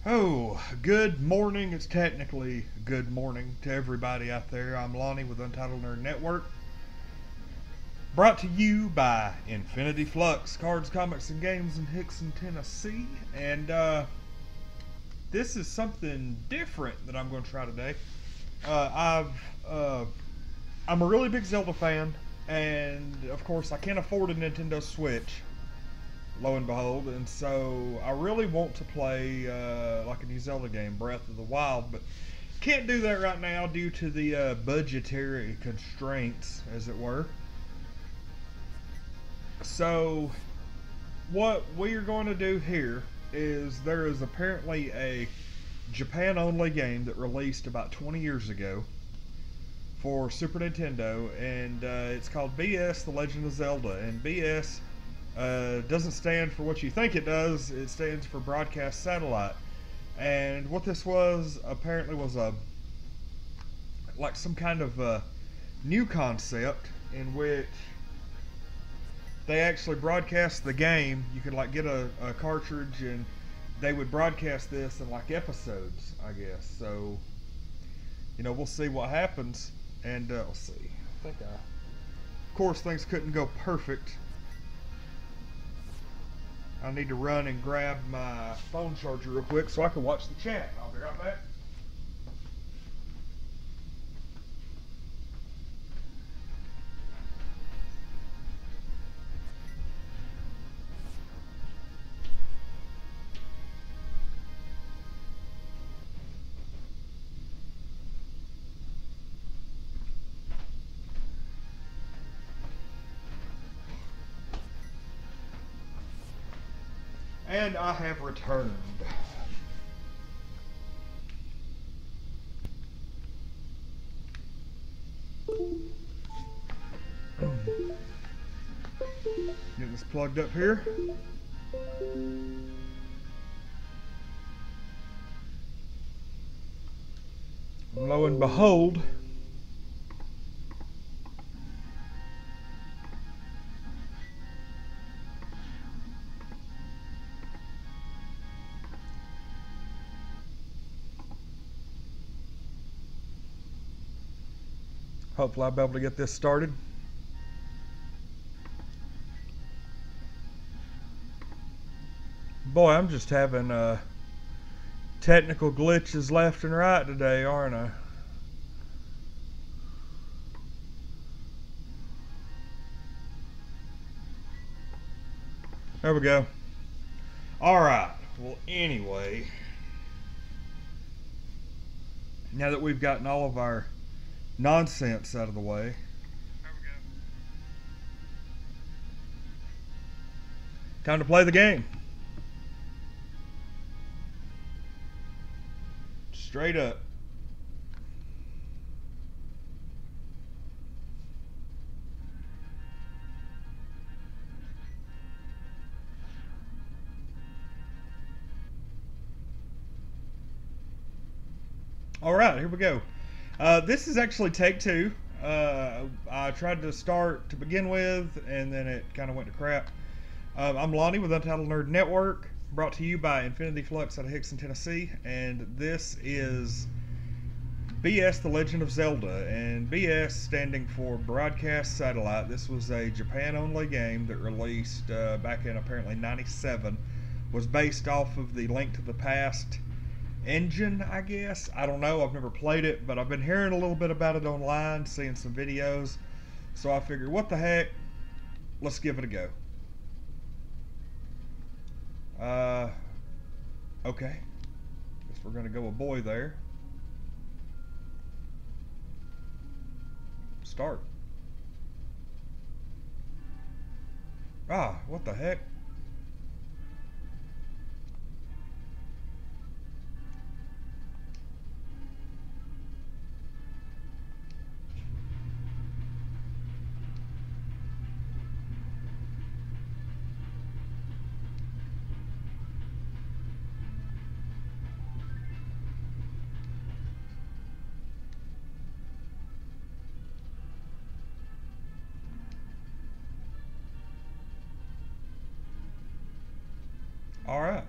Oh, good morning. It's technically good morning to everybody out there. I'm Lonnie with Untitled Nerd Network. Brought to you by Infinity Flux, cards, comics, and games in Hickson, Tennessee. And this is something different that I'm going to try today. I'm a really big Zelda fan, and of course, I can't afford a Nintendo Switch, lo and behold, and so I really want to play like a new Zelda game, Breath of the Wild, but can't do that right now due to the budgetary constraints, as it were. So, what we are going to do here is there is apparently a Japan only game that released about 20 years ago for Super Nintendo, and it's called BS The Legend of Zelda. And BS doesn't stand for what you think it does, it stands for Broadcast Satellite. And what this was apparently was a like some kind of new concept in which they actually broadcast the game. You could like get a cartridge and they would broadcast this in like episodes, I guess. So, we'll see what happens. And let's see. Of course, things couldn't go perfect. I need to run and grab my phone charger real quick so I can watch the chat. I'll be right back. And I have returned. Get this plugged up here. Lo and behold, hopefully I'll be able to get this started. Boy, I'm just having technical glitches left and right today, aren't I? There we go. Alright, well anyway, now that we've gotten all of our nonsense out of the way, time to play the game. Straight up. Alright, here we go. This is actually take two. I tried to start to begin with, and then it kind of went to crap. I'm Lonnie with Untitled Nerd Network, brought to you by Infinity Flux out of Hickson, Tennessee, and this is BS The Legend of Zelda, and BS standing for Broadcast Satellite. This was a Japan-only game that released back in apparently '97, was based off of the Link to the Past engine, I guess. I don't know, I've never played it, but I've been hearing a little bit about it online, seeing some videos, so I figured, what the heck, let's give it a go. Okay, guess we're gonna go a boy there. Start. What the heck? All right.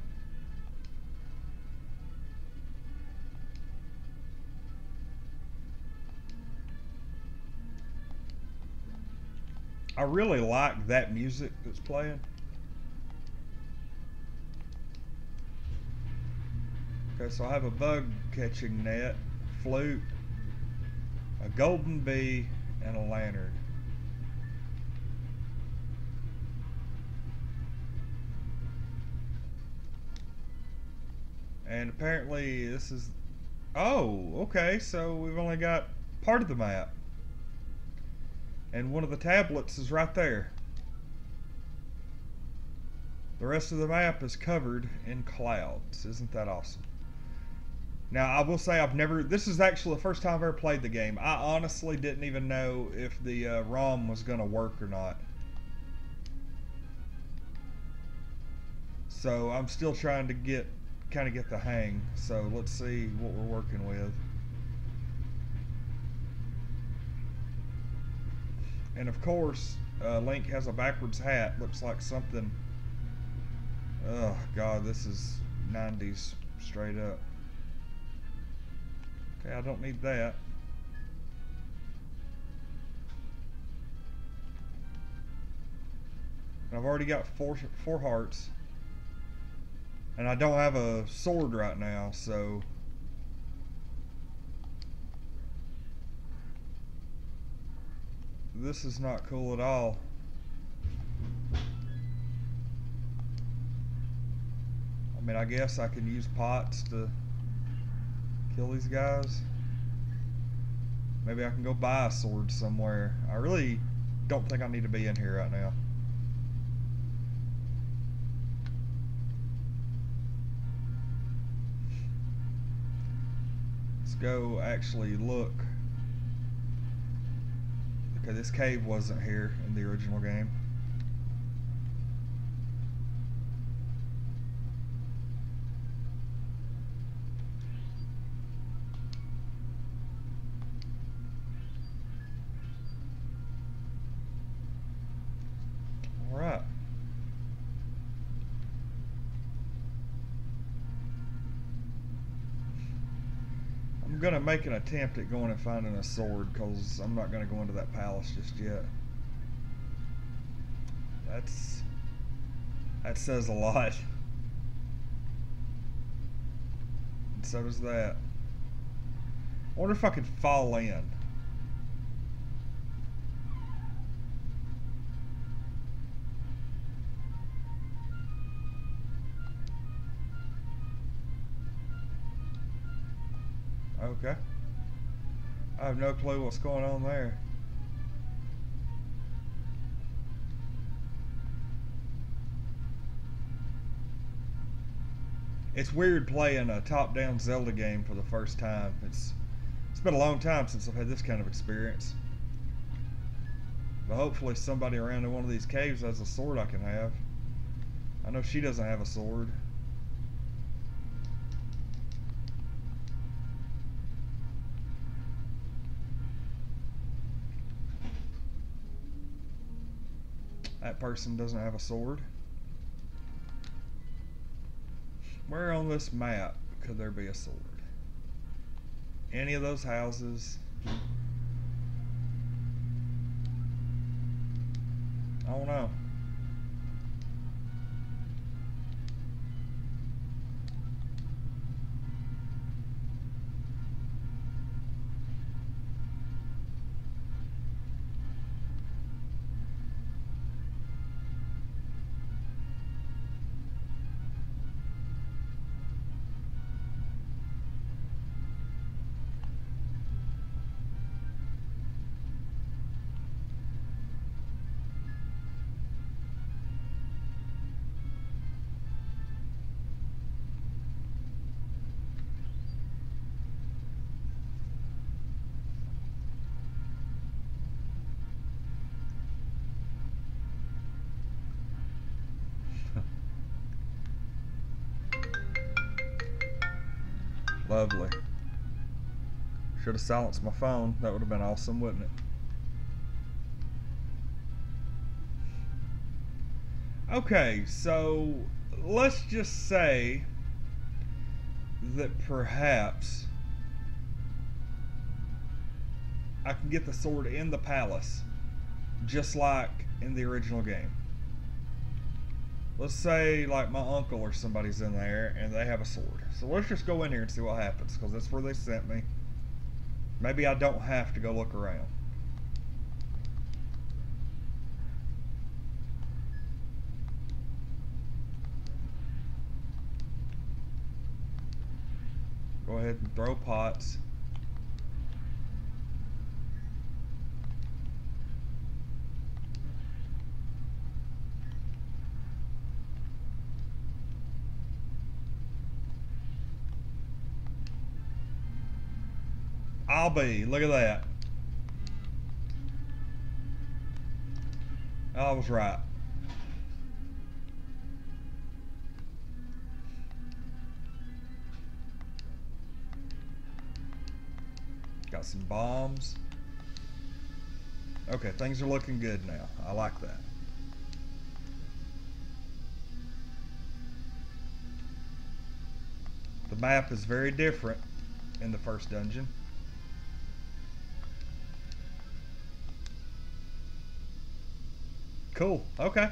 I really like that music that's playing. Okay, so I have a bug catching net, flute, a golden bee, and a lantern. And apparently this is... Oh, okay, so we've only got part of the map. And one of the tablets is right there. The rest of the map is covered in clouds. Isn't that awesome? Now, I will say this is actually the first time I've ever played the game. I honestly didn't even know if the ROM was going to work or not. So I'm still trying to kind of get the hang. So let's see what we're working with. And of course, Link has a backwards hat. Looks like something... Oh, God, this is 90s straight up. Okay, I don't need that. I've already got four hearts. And I don't have a sword right now, so... This is not cool at all. I mean, I guess I can use pots to kill these guys. Maybe I can go buy a sword somewhere. I really don't think I need to be in here right now. Let's go actually look. Okay, this cave wasn't here in the original game. Alright. I'm gonna make an attempt at going and finding a sword, because I'm not gonna go into that palace just yet. That says a lot. And so does that. I wonder if I could fall in. Okay. I have no clue what's going on there. It's weird playing a top-down Zelda game for the first time. It's been a long time since I've had this kind of experience. But hopefully somebody around in one of these caves has a sword I can have. I know she doesn't have a sword. That person doesn't have a sword. Where on this map could there be a sword? Any of those houses? I don't know. Lovely. Should have silenced my phone. That would have been awesome, wouldn't it? Okay, so let's just say that perhaps I can get the sword in the palace. just like in the original game. Let's say like my uncle or somebody's in there and they have a sword. So let's just go in here and see what happens, because that's where they sent me. Maybe I don't have to go look around. Go ahead and throw pots. I'll be. Look at that. I was right. Got some bombs. Okay, things are looking good now. I like that. The map is very different in the first dungeon. Cool. Okay.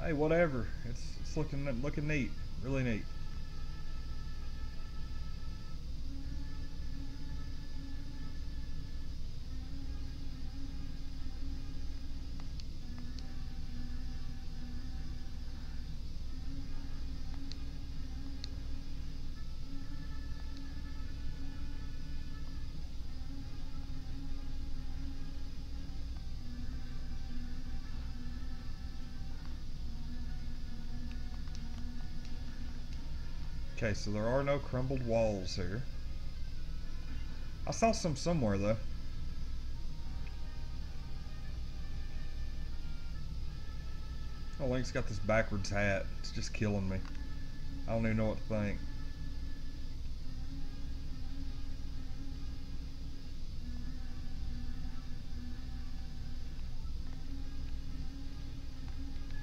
Hey, whatever. It's looking neat. Really neat. Okay, so there are no crumbled walls here. I saw some somewhere though. Oh, Link's got this backwards hat. It's just killing me. I don't even know what to think.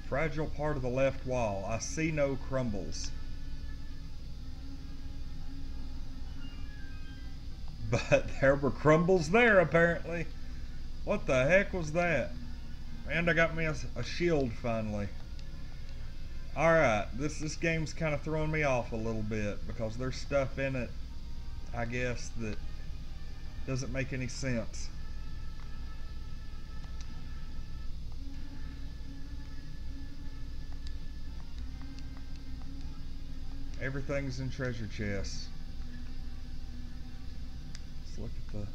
Fragile part of the left wall. I see no crumbles. But there were crumbles there, apparently. What the heck was that? And I got me a shield finally. Alright, this game's kind of throwing me off a little bit because there's stuff in it, I guess, that doesn't make any sense. Everything's in treasure chests. Let's look at the...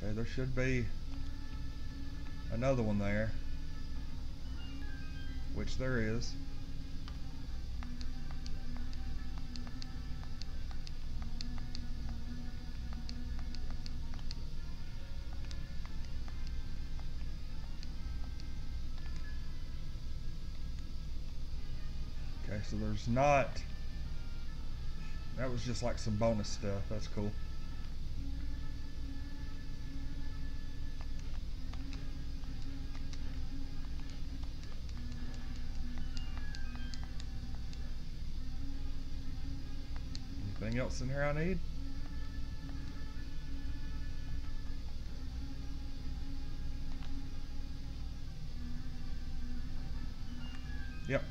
Okay, there should be another one there. Which there is. Okay, so there's not... That was just like some bonus stuff. That's cool. Anything else in here I need? Yep.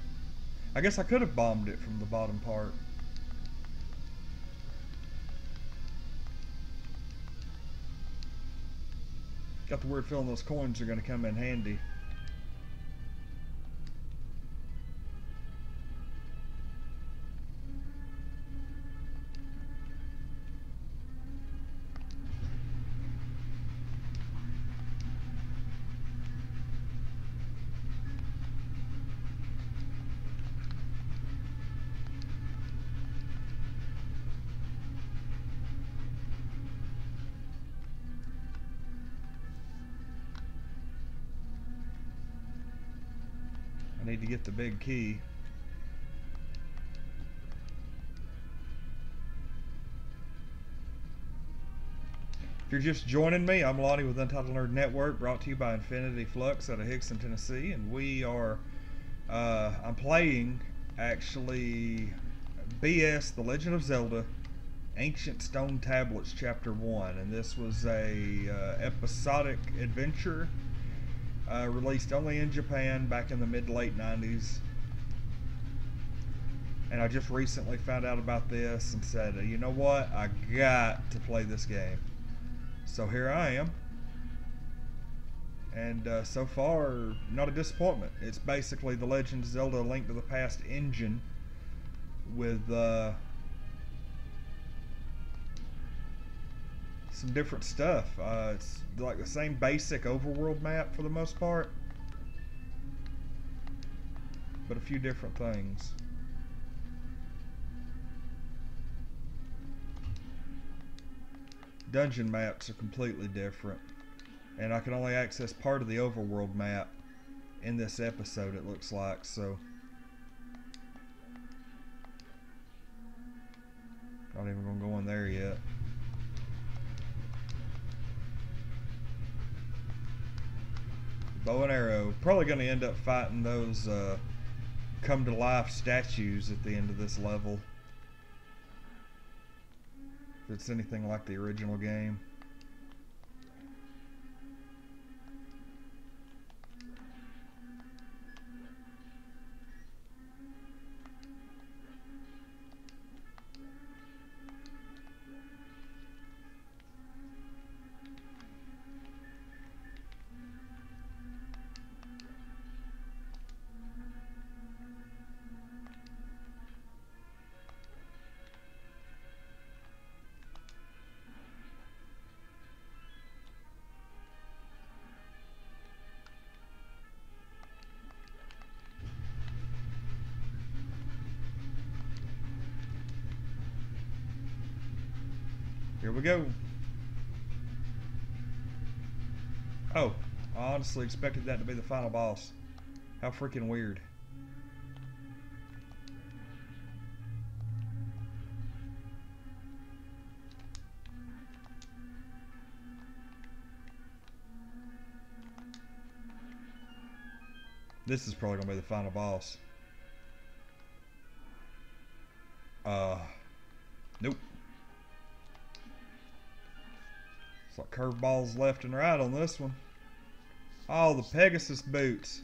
I guess I could have bombed it from the bottom part. Got the weird feeling those coins are going to come in handy. I need to get the big key. If you're just joining me, I'm Lonnie with Untitled Nerd Network, brought to you by Infinity Flux out of Hickson, Tennessee, and we are, I'm playing, actually, BS, The Legend of Zelda, Ancient Stone Tablets Chapter 1, and this was a episodic adventure released only in Japan back in the mid-late 90s. And I just recently found out about this and said, you know what, I got to play this game. So here I am. And so far, not a disappointment. It's basically the Legend of Zelda: A Link to the Past engine with some different stuff. It's like the same basic overworld map for the most part, but a few different things. Dungeon maps are completely different, and I can only access part of the overworld map in this episode, it looks like, so not even gonna go in there yet. Bow and arrow. Probably gonna end up fighting those come to life statues at the end of this level, if it's anything like the original game. Here we go. Oh, I honestly expected that to be the final boss. How freaking weird. This is probably gonna be the final boss. Nope. It's like curveballs left and right on this one. Oh, the Pegasus boots.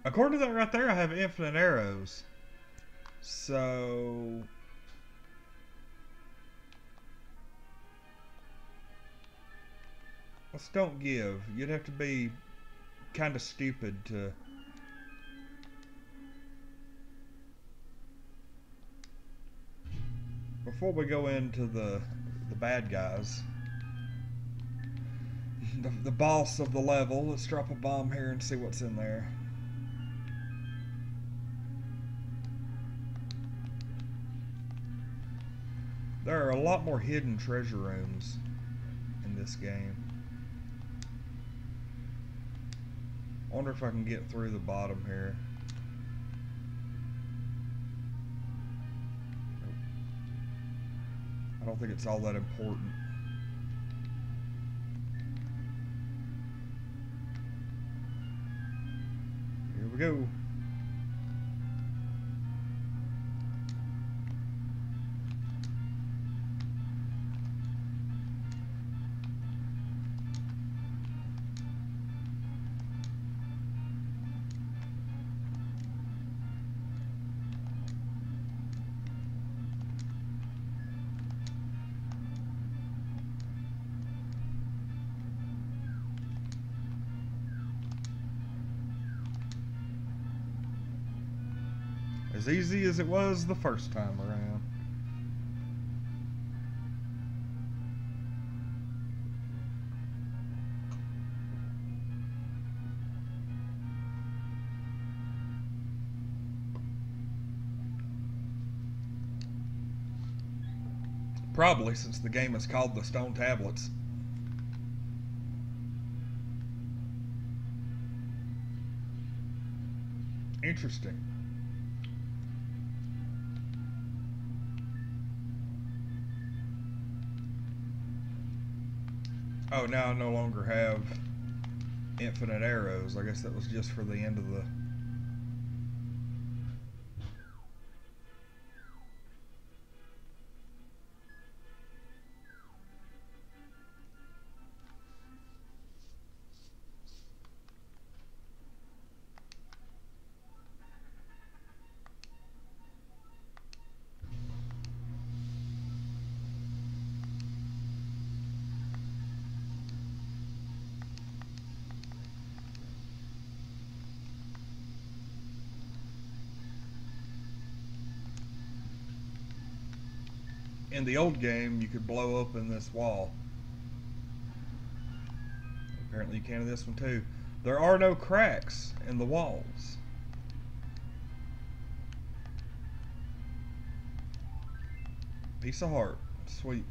According to that right there, I have infinite arrows. So let's don't give. You'd have to be kind of stupid to... Before we go into the bad guys, the boss of the level, let's drop a bomb here and see what's in there. There are a lot more hidden treasure rooms in this game. I wonder if I can get through the bottom here. I don't think it's all that important. Here we go. As easy as it was the first time around. Probably since the game is called the Stone Tablets. Interesting. Oh, now I no longer have infinite arrows. I guess that was just for the end of the... In the old game, you could blow open this wall. Apparently you can in this one too. There are no cracks in the walls. Piece of heart. Sweet.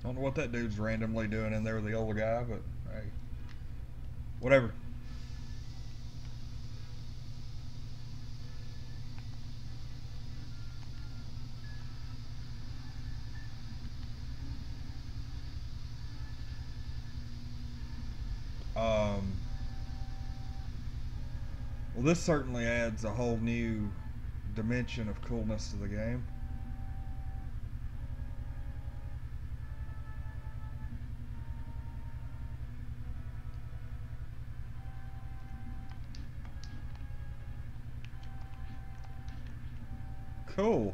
I don't know what that dude's randomly doing in there with the old guy, but hey. Whatever. Um, well, this certainly adds a whole new dimension of coolness to the game. Cool.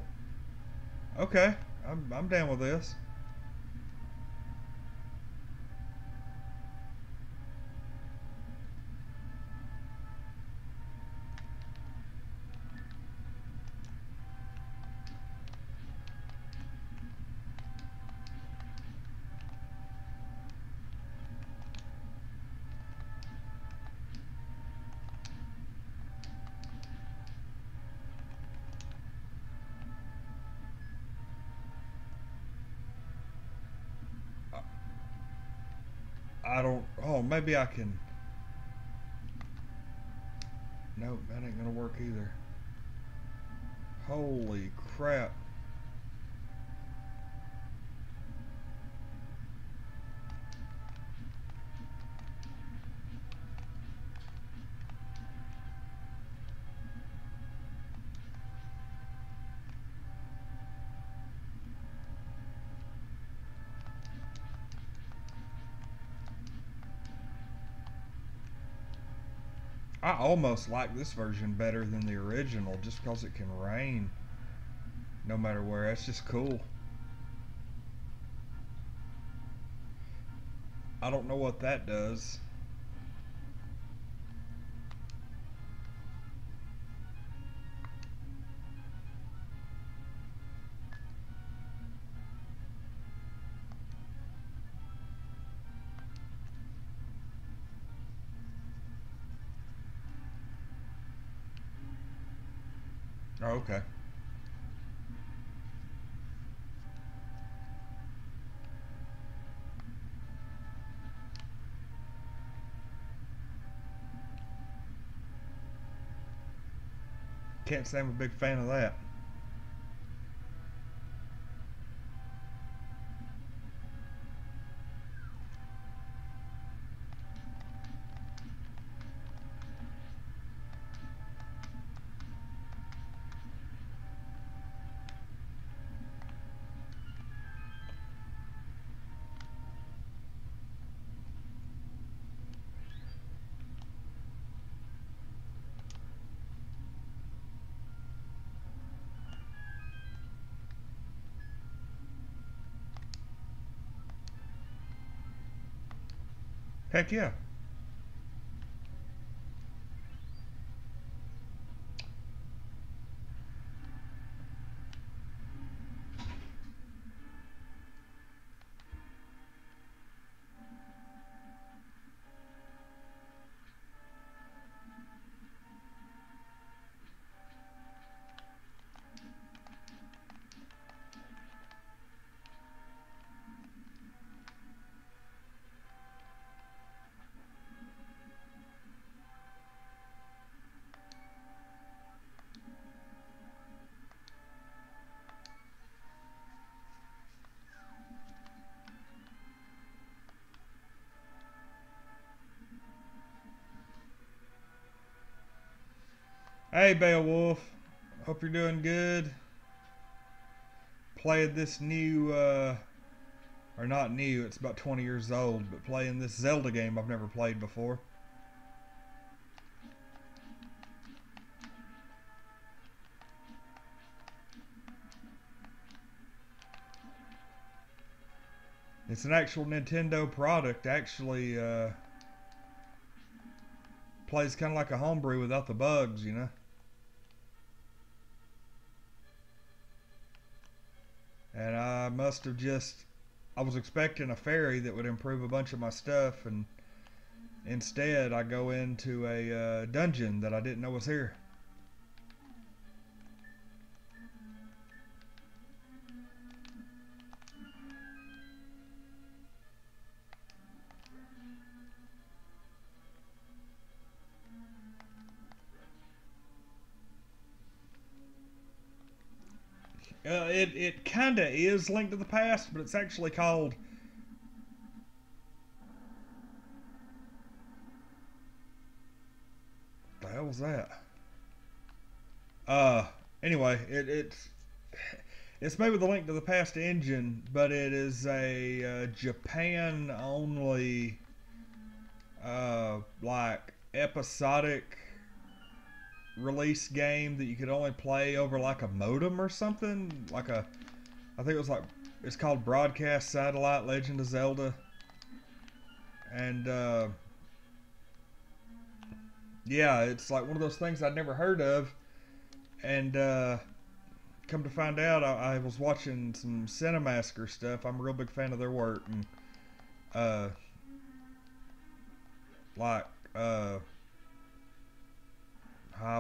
Okay, I'm down with this. I don't. Oh, maybe I can. Nope, that ain't gonna work either. Holy crap. I almost like this version better than the original just because it can rain no matter where. That's just cool. I don't know what that does. Oh, okay. Can't say I'm a big fan of that. Heck yeah. Hey Beowulf, hope you're doing good. Playing this new, or not new, it's about 20 years old, but playing this Zelda game I've never played before. It's an actual Nintendo product, actually plays kind of like a homebrew without the bugs, you know? And I must have just, I was expecting a fairy that would improve a bunch of my stuff, and instead I go into a dungeon that I didn't know was here. It kind of is Link to the Past, but it's actually called. What the hell was that? Uh, anyway, it's made with the Link to the Past engine, but it is a Japan only, like episodic release game that you could only play over like a modem or something. I think it was like, it's called Broadcast Satellite Legend of Zelda. And yeah, it's like one of those things I'd never heard of. And come to find out, I was watching some Cinemasker stuff. I'm a real big fan of their work. And uh, like,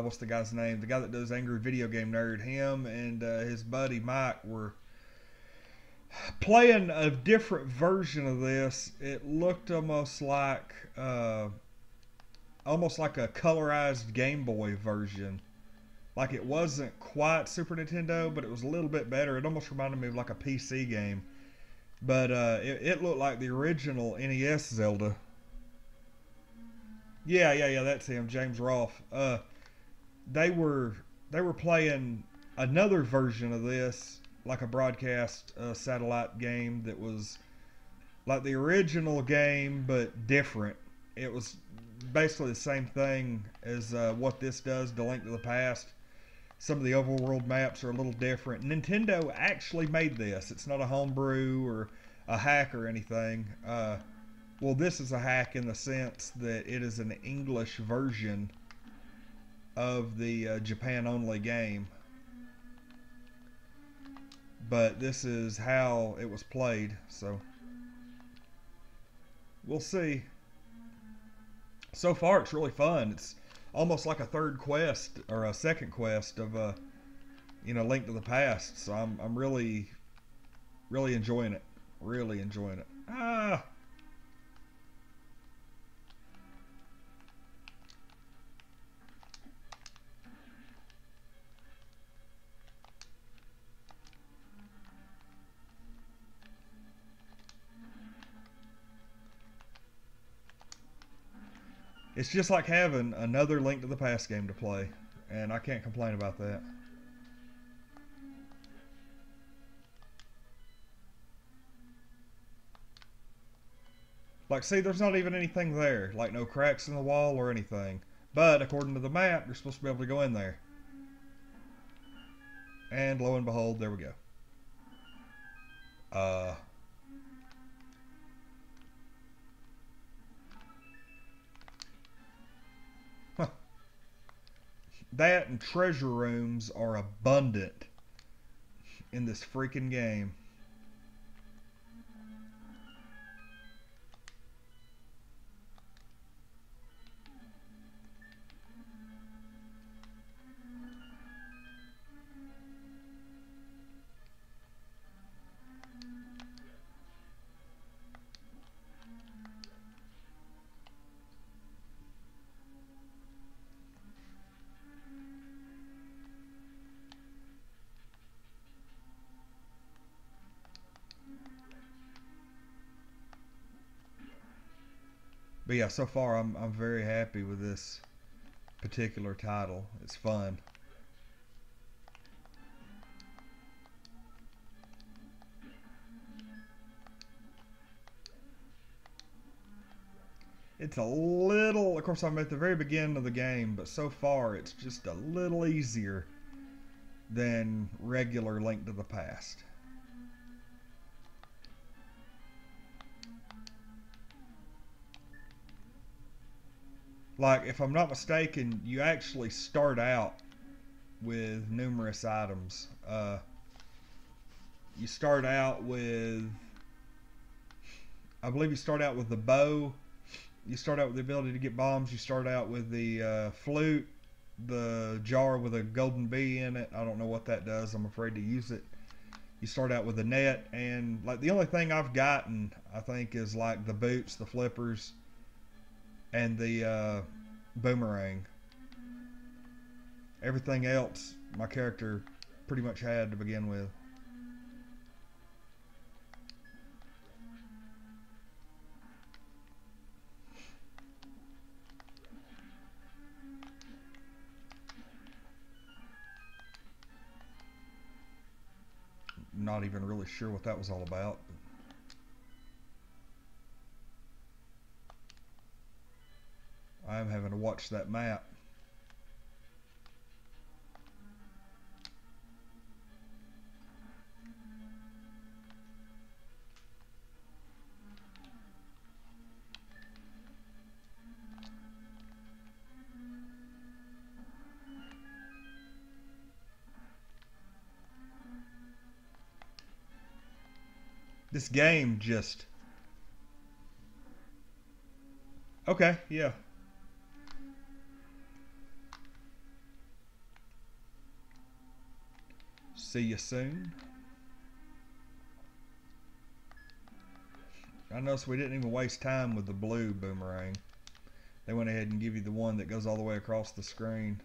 what's the guy's name? The guy that does Angry Video Game Nerd. Him and his buddy Mike were playing a different version of this. It looked almost like a colorized Game Boy version. Like it wasn't quite Super Nintendo, but it was a little bit better. It almost reminded me of like a PC game. But it looked like the original NES Zelda. Yeah, that's him, James Rolfe. They were they were playing another version of this, like a broadcast satellite game that was like the original game but different. It was basically the same thing as what this does to Link to the Past. Some of the overworld maps are a little different. Nintendo actually made this. It's not a homebrew or a hack or anything. Well, this is a hack in the sense that it is an English version of the Japan only game. But this is how it was played, so we'll see. So far, it's really fun. It's almost like a third quest or a second quest of Link to the Past. So I'm really enjoying it. Really enjoying it. It's just like having another Link to the Past game to play, and I can't complain about that. Like, see, there's not even anything there, like no cracks in the wall or anything. But according to the map, you're supposed to be able to go in there. And lo and behold, there we go. Uh, huh. That and treasure rooms are abundant in this freaking game. But yeah, so far I'm very happy with this. particular title. It's fun. It's a little, of course I'm at the very beginning of the game, but so far it's just a little easier than regular Link to the Past. Like, if I'm not mistaken, you actually start out with numerous items. You start out with, I believe you start out with the bow. You start out with the ability to get bombs. You start out with the flute, the jar with a golden bee in it. I don't know what that does. I'm afraid to use it. You start out with the net, and like the only thing I've gotten, I think, is like the boots, the flippers, and the boomerang. Everything else my character pretty much had to begin with. Not even really sure what that was all about. I'm having to watch that map. This game just... Okay, yeah. See you soon. I noticed we didn't even waste time with the blue boomerang. They went ahead and give you the one that goes all the way across the screen.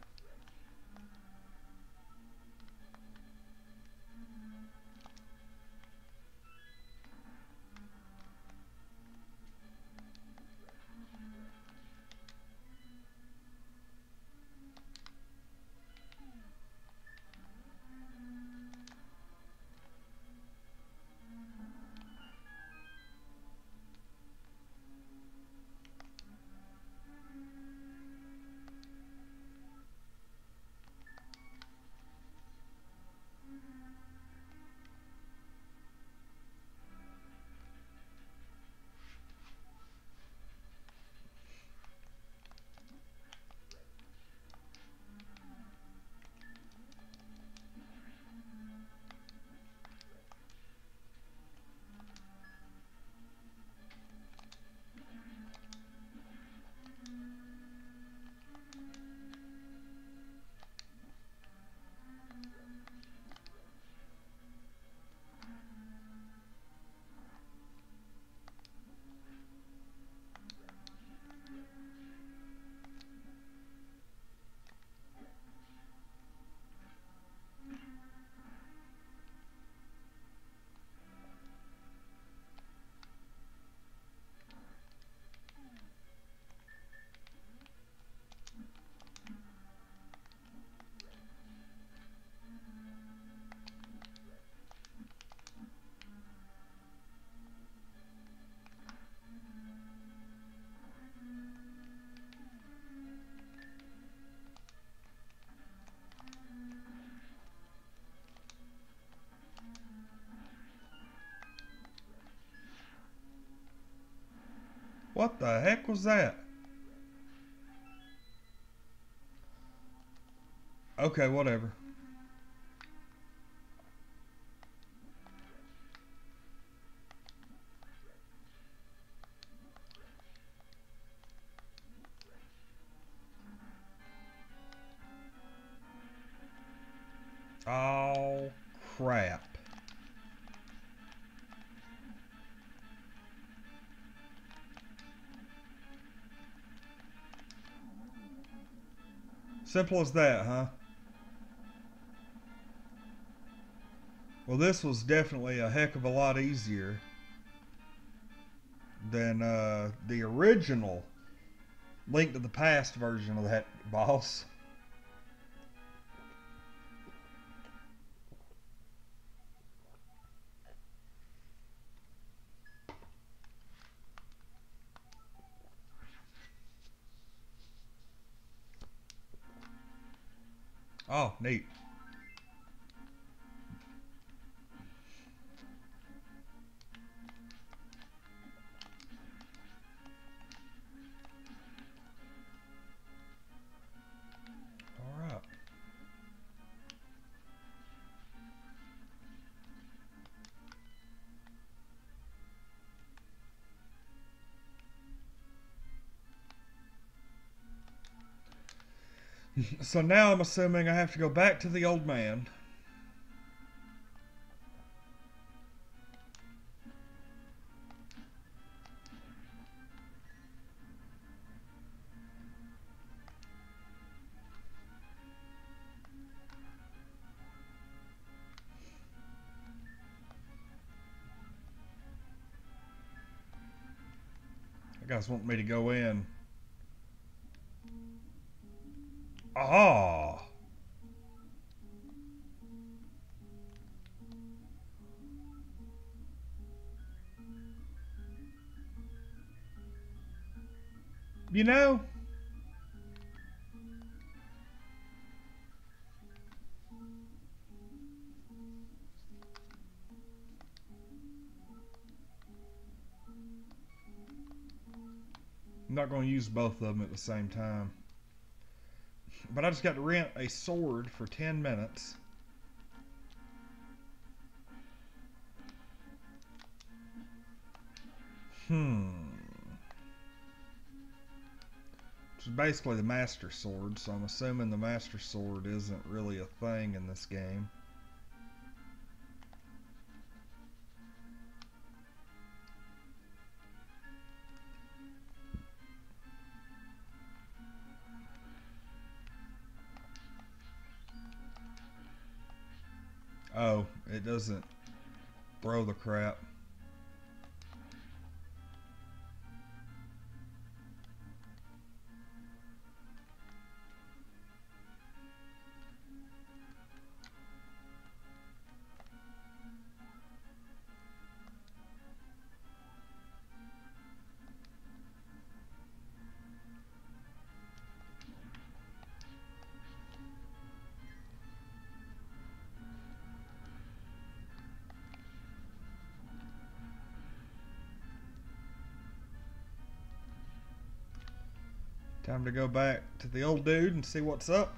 What the heck was that? Okay, whatever. Oh, crap. Simple as that, huh? Well, this was definitely a heck of a lot easier than the original Link to the Past version of that boss. Oh, neat. All right. So now I'm assuming I have to go back to the old man. You guys want me to go in? Ah. You know, I'm not going to use both of them at the same time. But I just got to rent a sword for 10 minutes. Which is basically the Master Sword, so I'm assuming the Master Sword isn't really a thing in this game. Oh, it doesn't throw the crap. Time to go back to the old dude and see what's up.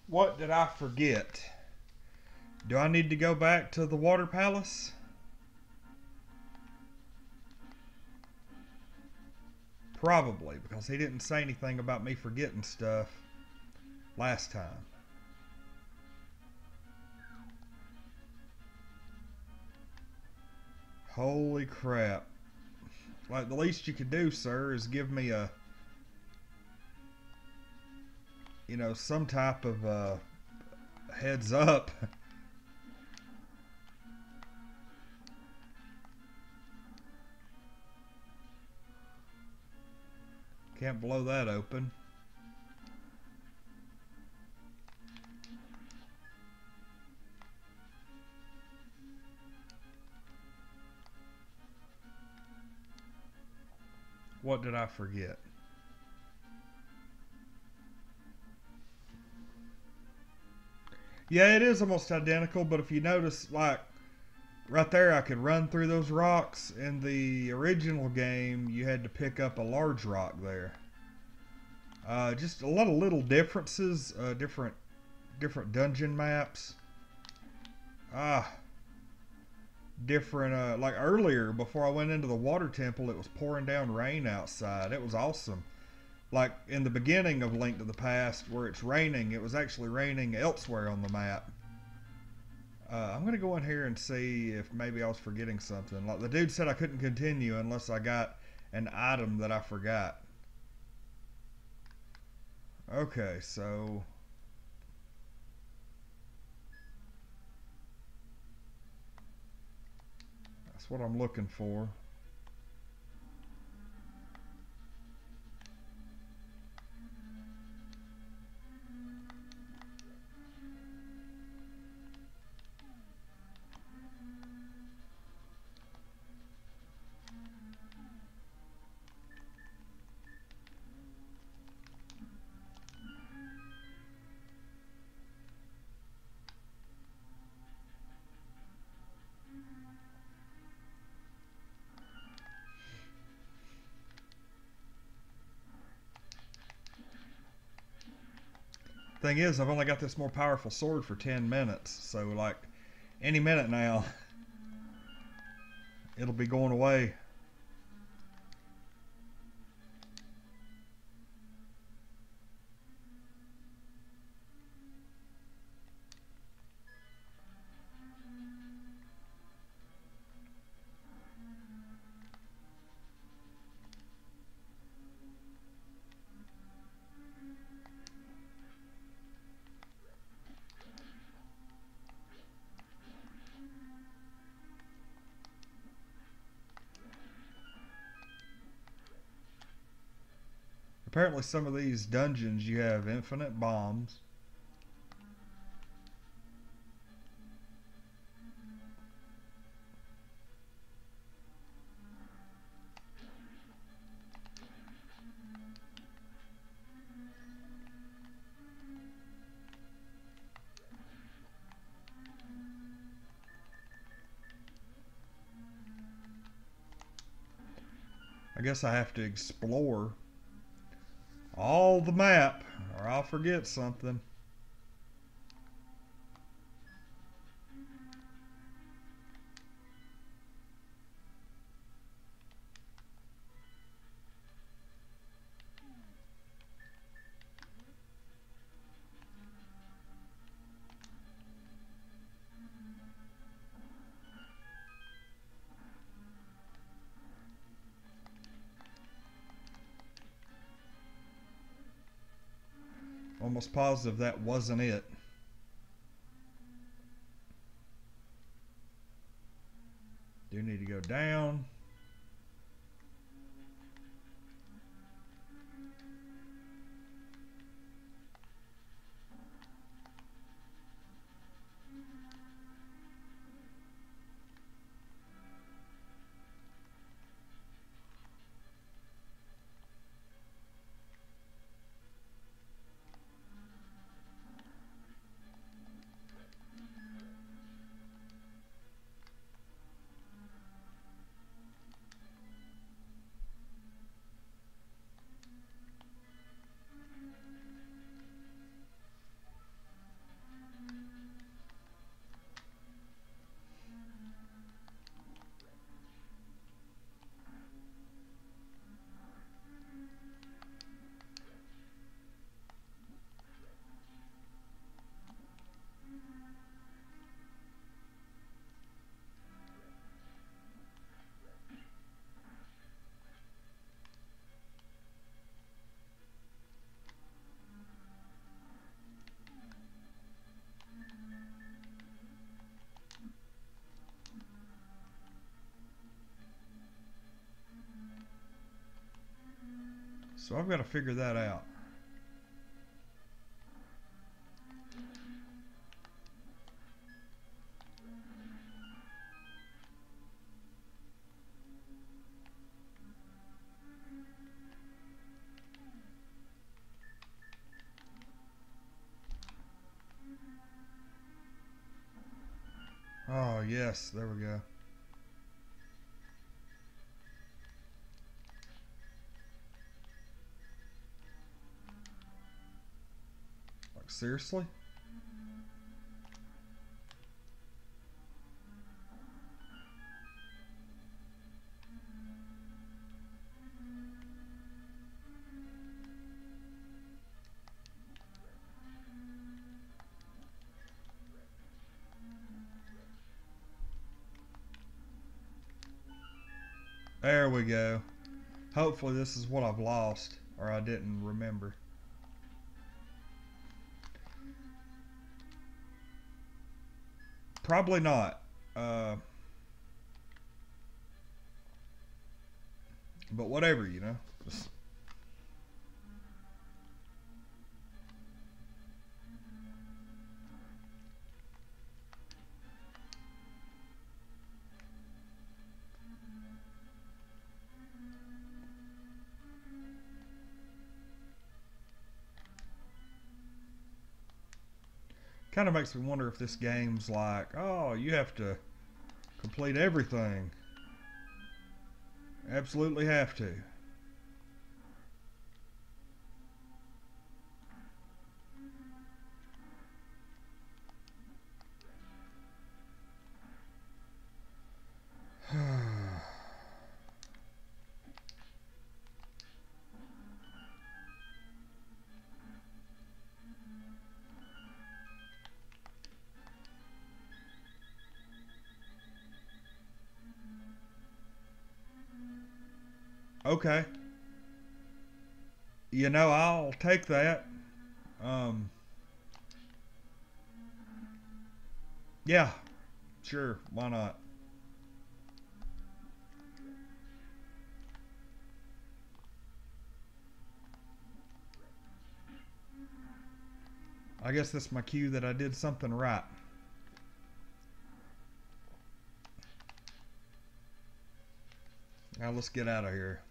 What did I forget? Do I need to go back to the water palace? Probably, because he didn't say anything about me forgetting stuff last time. Holy crap. Like, the least you could do, sir, is give me a, you know, some type of heads up. Can't blow that open. What did I forget? Yeah, it is almost identical, but if you notice, like, right there, I could run through those rocks. In the original game, you had to pick up a large rock there. Just a lot of little differences, different dungeon maps. Different, like earlier, before I went into the water temple, it was pouring down rain outside. It was awesome. Like in the beginning of Link to the Past, where it's raining, it was actually raining elsewhere on the map. I'm gonna go in here and see if maybe I was forgetting something. Like the dude said I couldn't continue unless I got an item that I forgot. Okay, so that's what I'm looking for. Thing is, I've only got this more powerful sword for 10 minutes, so like any minute now, it'll be going away. Apparently, some of these dungeons you have infinite bombs. I guess I have to explore all the map or I'll forget something. Almost positive that wasn't it. Do need to go down. So I've got to figure that out. Oh, yes, there we go. Like, seriously? There we go. Hopefully this is what I've lost, or I didn't remember. Probably not. But whatever, you know. Just kind of makes me wonder if this game's like, oh, you have to complete everything. Absolutely have to. Okay. You know, I'll take that. Um, yeah, sure. Why not? I guess that's my cue that I did something right. Now let's get out of here.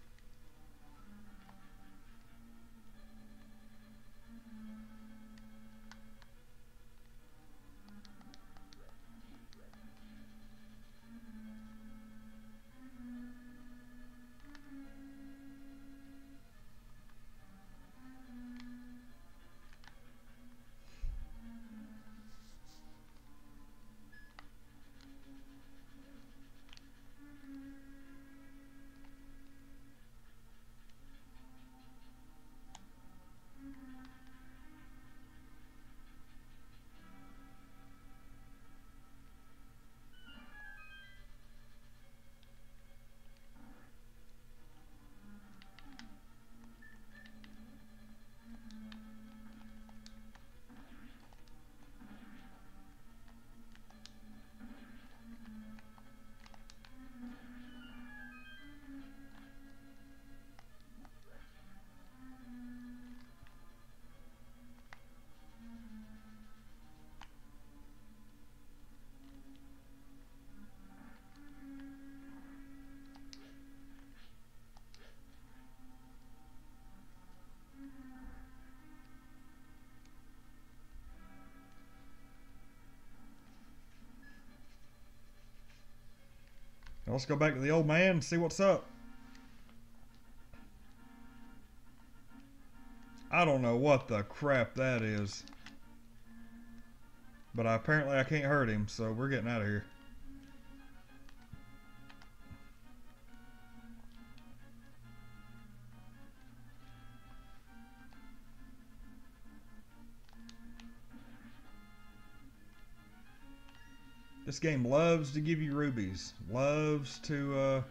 Now let's go back to the old man and see what's up. I don't know what the crap that is. But apparently I can't hurt him, so we're getting out of here. This game loves to give you rubies. Loves to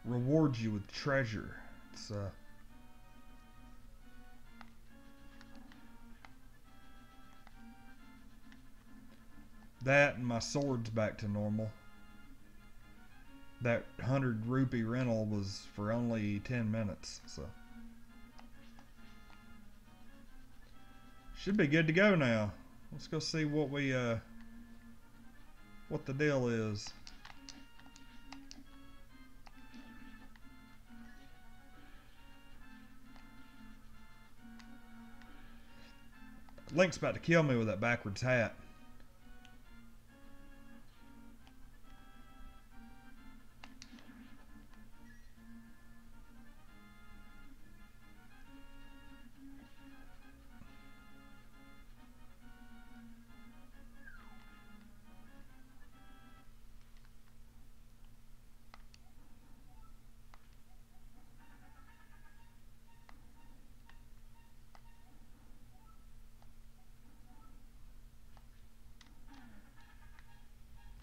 reward you with treasure. It's that and my sword's back to normal. That 100 rupee rental was for only 10 minutes, so should be good to go now. Let's go see what what the deal is. Link's about to kill me with that backwards hat.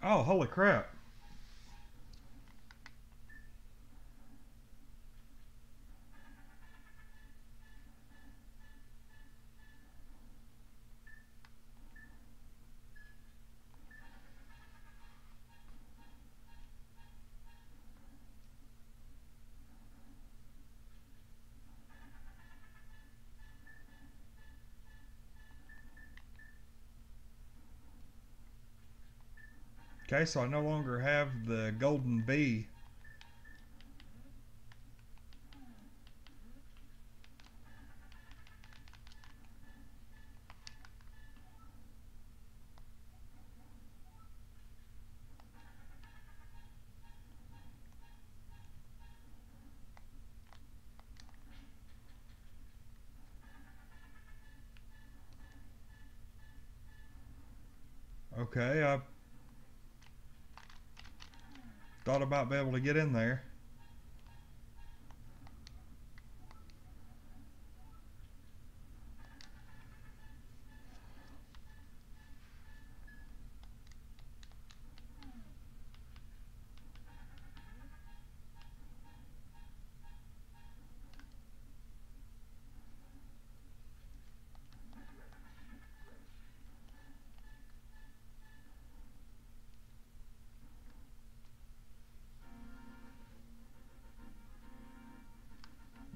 Oh, holy crap. Okay, so I no longer have the golden bee. Okay, I thought about being able to get in there.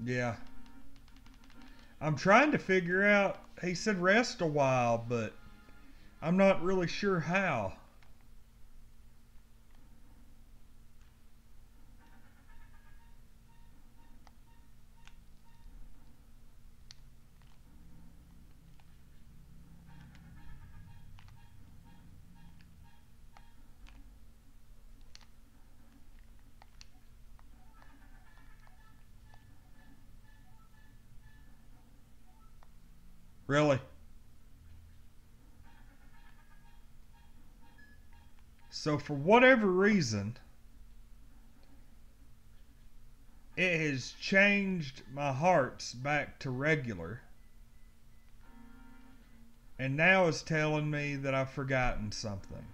Yeah. I'm trying to figure out. He said rest a while, but I'm not really sure how. Really. So, for whatever reason, it has changed my hearts back to regular, and now it's telling me that I've forgotten something.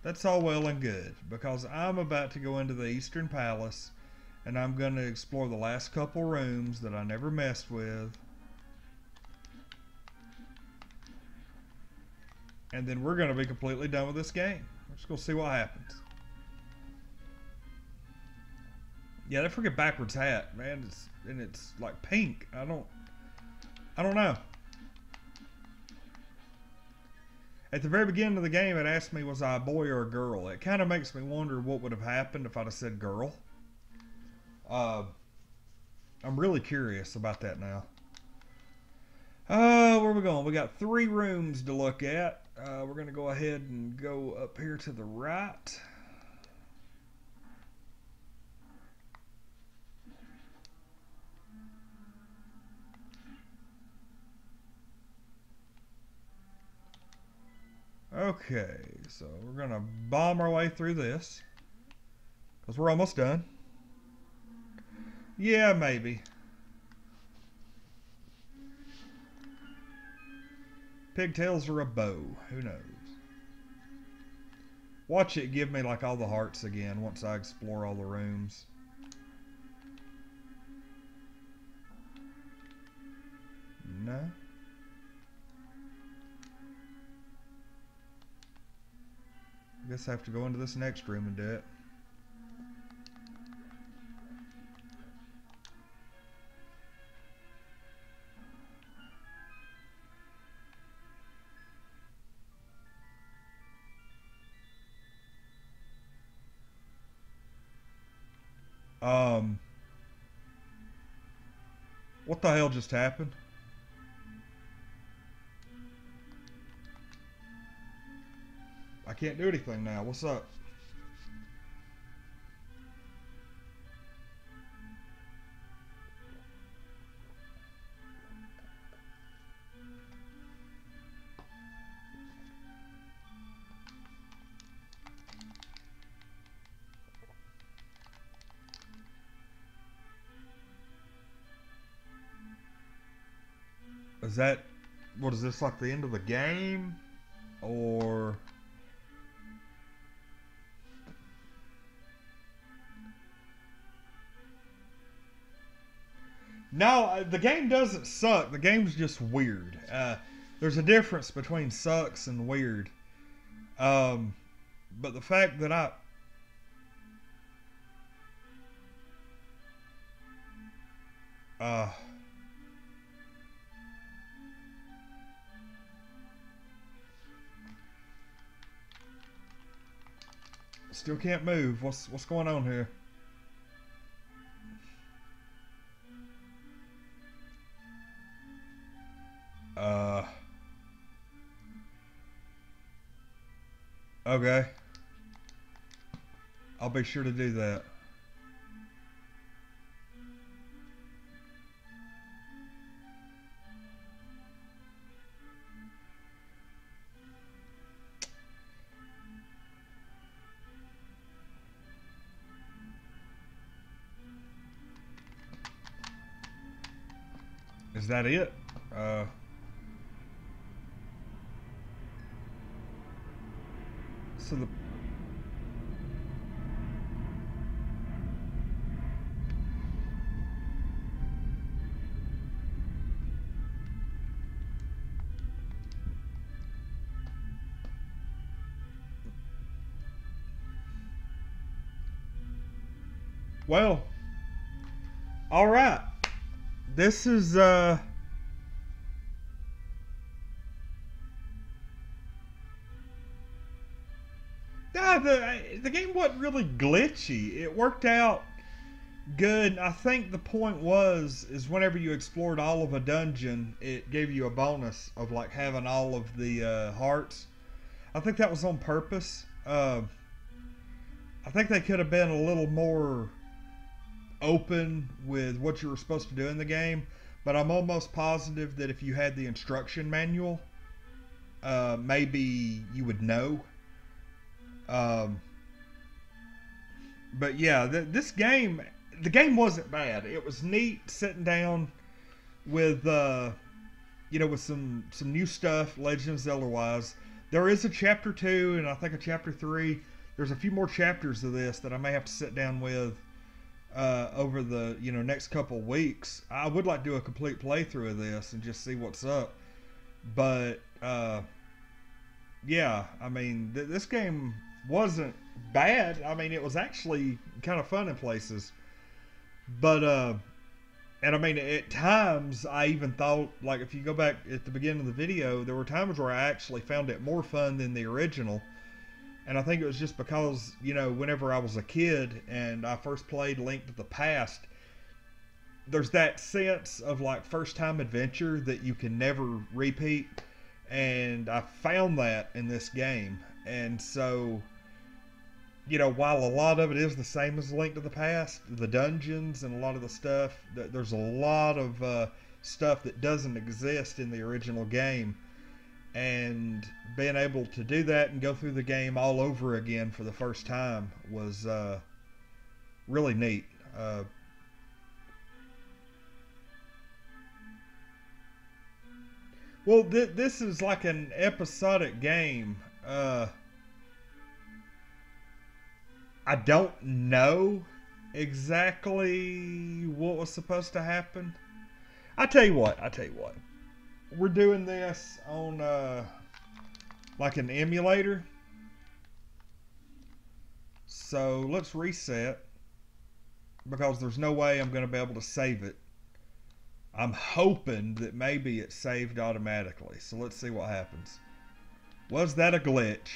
That's all well and good, because I'm about to go into the Eastern Palace, and I'm going to explore the last couple rooms that I never messed with. And then we're going to be completely done with this game. We're just going to see what happens. Yeah, that freaking backwards hat, man. It's like pink. I don't know. At the very beginning of the game, it asked me, was I a boy or a girl? It kind of makes me wonder what would have happened if I'd have said girl. Uh, I'm really curious about that now. Where are we going? We got 3 rooms to look at. We're going to go ahead and go up here to the right. Okay, so we're going to bomb our way through this, because we're almost done. Yeah, maybe. Pigtails or a bow. Who knows? Watch it give me like all the hearts again once I explore all the rooms. No? I guess I have to go into this next room and do it. What the hell just happened? I can't do anything now. What's up? Is that... What is this, like the end of the game? Or... No, the game doesn't suck. The game's just weird. There's a difference between sucks and weird. But the fact that uh, Still can't move. What's going on here? Uh. Okay. I'll be sure to do that. Is that it? Uh. So the. Well. All right. This is nah, the game wasn't really glitchy. It worked out good. I think the point was is whenever you explored all of a dungeon, it gave you a bonus of like having all of the hearts. I think that was on purpose. I think they could have been a little more open with what you were supposed to do in the game, but I'm almost positive that if you had the instruction manual, maybe you would know. Um, but yeah, this game, the game wasn't bad. It was neat sitting down with, with some new stuff, Legend of Zelda wise. There is a chapter 2 and I think a chapter 3. There's a few more chapters of this that I may have to sit down with over the next couple of weeks. I would like to do a complete playthrough of this and just see what's up. But yeah, I mean this game wasn't bad. I mean it was actually kind of fun in places. But and I mean at times I even thought, like, if you go back at the beginning of the video, there were times where I actually found it more fun than the original. And I think it was just because, whenever I was a kid and I first played Link to the Past, there's that sense of like first time adventure that you can never repeat. And I found that in this game. And so, while a lot of it is the same as Link to the Past, the dungeons and a lot of the stuff, there's a lot of stuff that doesn't exist in the original game. And being able to do that and go through the game all over again for the first time was really neat. Well, this is like an episodic game. I don't know exactly what was supposed to happen. I tell you what. We're doing this on like an emulator. So let's reset, because there's no way I'm going to be able to save it. I'm hoping that maybe it saved automatically. So let's see what happens. Was that a glitch?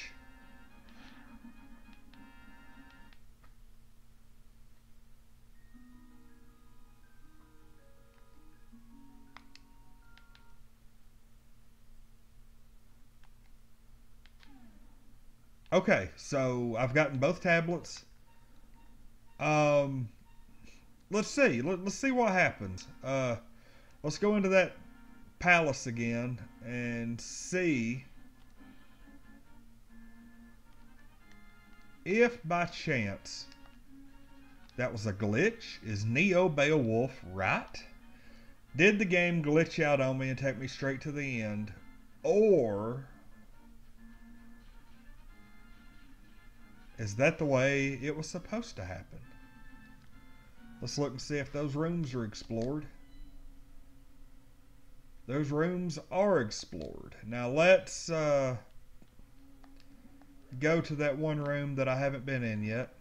Okay, so I've gotten both tablets. Um, let's see. Let's see what happens. Let's go into that palace again and see if by chance that was a glitch. Is Neo Beowulf right? Did the game glitch out on me and take me straight to the end? Or is that the way it was supposed to happen? Let's look and see if those rooms are explored. Those rooms are explored. Now let's go to that one room that I haven't been in yet.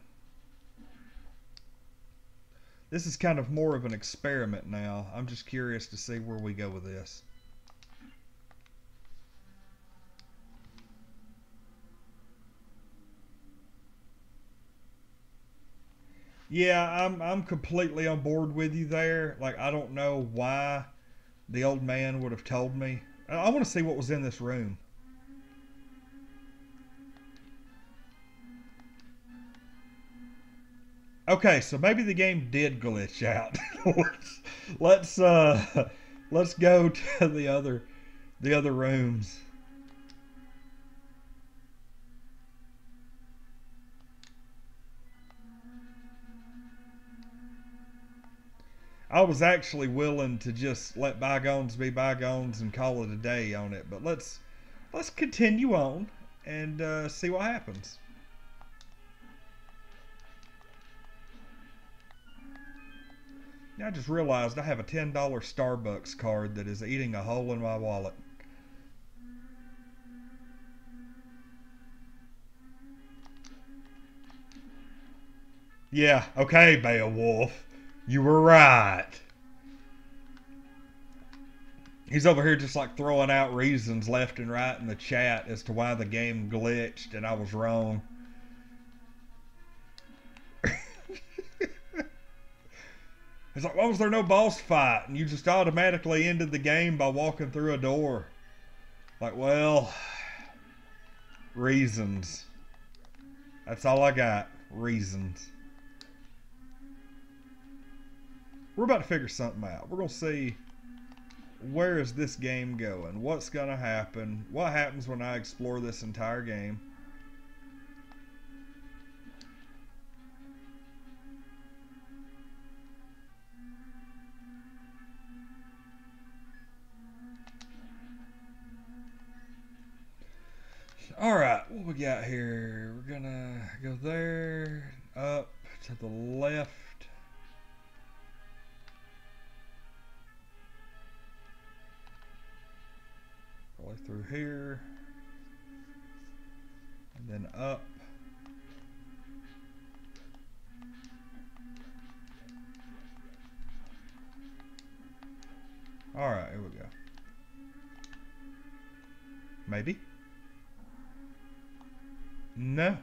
This is kind of more of an experiment now. I'm just curious to see where we go with this. Yeah, I'm completely on board with you there. Like, I don't know why the old man would have told me. I want to see what was in this room. Okay, so maybe the game did glitch out. let's let's go to the other rooms. I was actually willing to just let bygones be bygones and call it a day on it, but let's continue on and see what happens. Now I just realized I have a $10 Starbucks card that is eating a hole in my wallet. Yeah, okay, Beowulf. You were right. He's over here just like throwing out reasons left and right in the chat as to why the game glitched and I was wrong. It's like, why was there no boss fight? And you just automatically ended the game by walking through a door. Like, well, reasons. That's all I got. Reasons. We're about to figure something out. We're going to see where is this game going? What's going to happen? What happens when I explore this entire game? Alright, what we got here? We're gonna go there, up to the left. Probably through here. And then up. Alright, here we go. Maybe? No.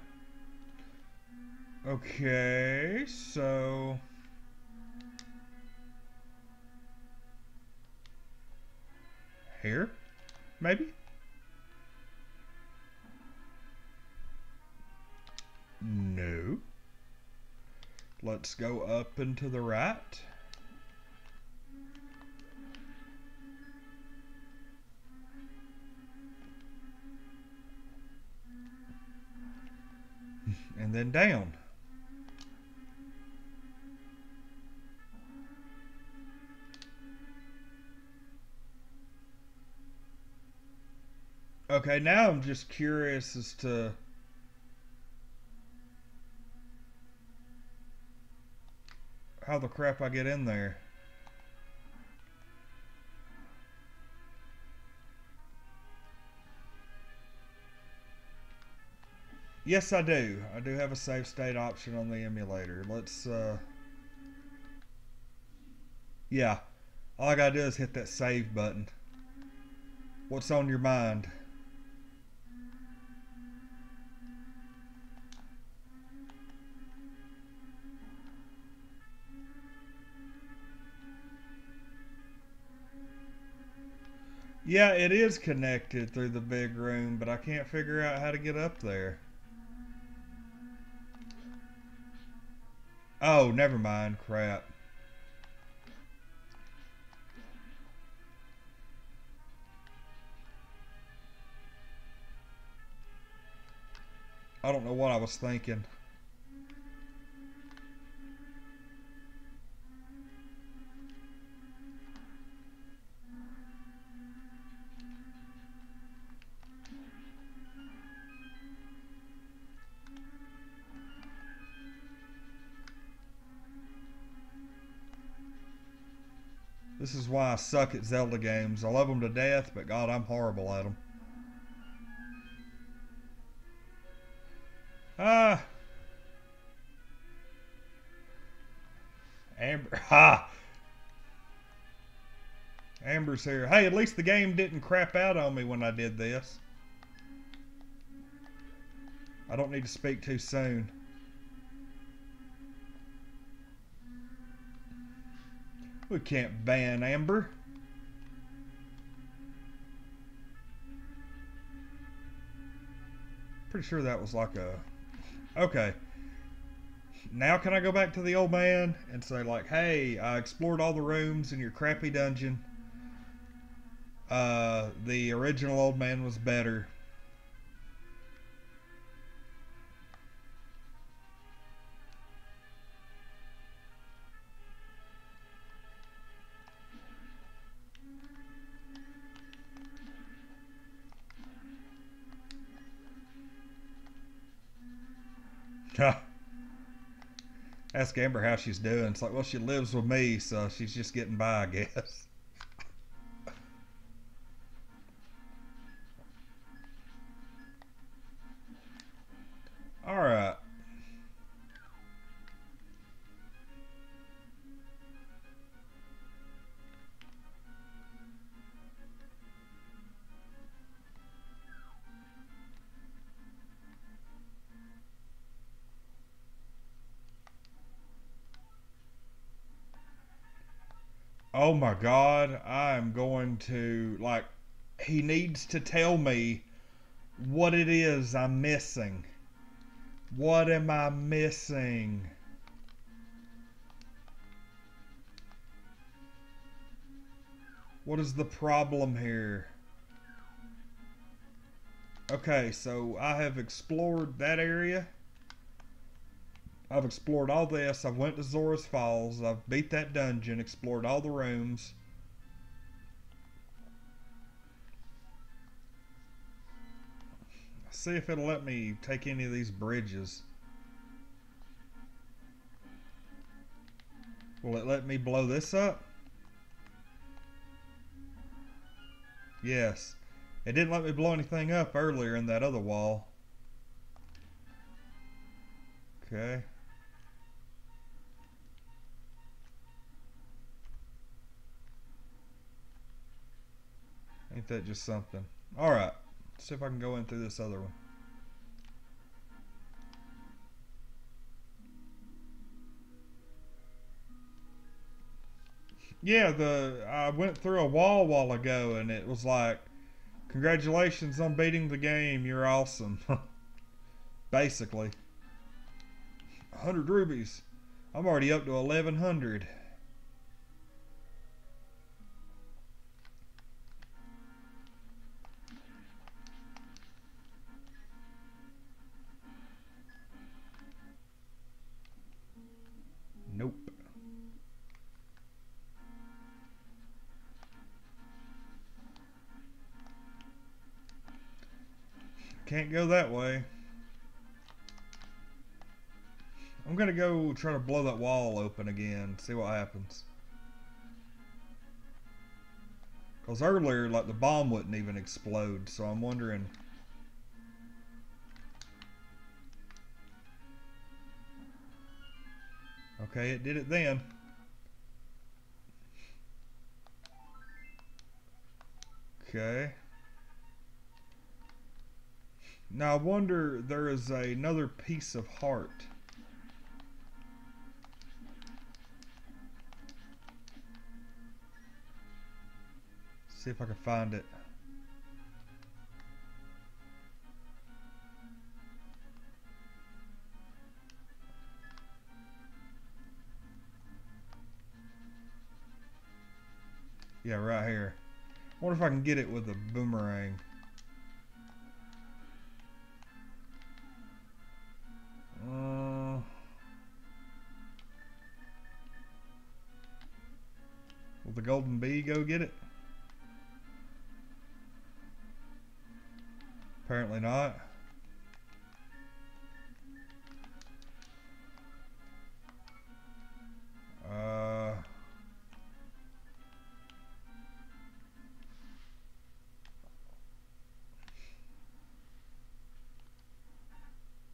Okay, so here, maybe? No. Let's go up and to the right. And then down. Okay, now I'm just curious as to how the crap I get in there. Yes, I do. I do have a save state option on the emulator. Let's, yeah. All I gotta do is hit that save button. What's on your mind? Yeah, it is connected through the big room, but I can't figure out how to get up there. Oh, never mind. Crap. I don't know what I was thinking. This is why I suck at Zelda games. I love them to death, but God, I'm horrible at them. Ah. Amber. Ha! Amber's here. Hey, at least the game didn't crap out on me when I did this. I don't need to speak too soon. We can't ban Amber. Pretty sure that was like a... Okay. Now can I go back to the old man and say like, hey, I explored all the rooms in your crappy dungeon. The original old man was better. Ask Amber how she's doing. It's like, well, she lives with me, so she's just getting by, I guess. Alright. Oh my god, I'm going to, like, he needs to tell me what it is I'm missing. What am I missing? What is the problem here? Okay, so I have explored that area. I've explored all this. I've went to Zora's Falls. I've beat that dungeon, explored all the rooms. See if it'll let me take any of these bridges. Will it let me blow this up? Yes. It didn't let me blow anything up earlier in that other wall. Okay. Ain't that just something? Alright. Let's see if I can go in through this other one. Yeah, I went through a wall a while ago and it was like, congratulations on beating the game, you're awesome. Basically. 100 rubies. I'm already up to 1100. Nope. Can't go that way. I'm gonna go try to blow that wall open again, see what happens. Because earlier, like, the bomb wouldn't even explode, so I'm wondering... Okay, it did it then. Okay. Now I wonder, there is another piece of heart. See if I can find it. Yeah, right here. I wonder if I can get it with a boomerang. Will the golden bee go get it? Apparently not.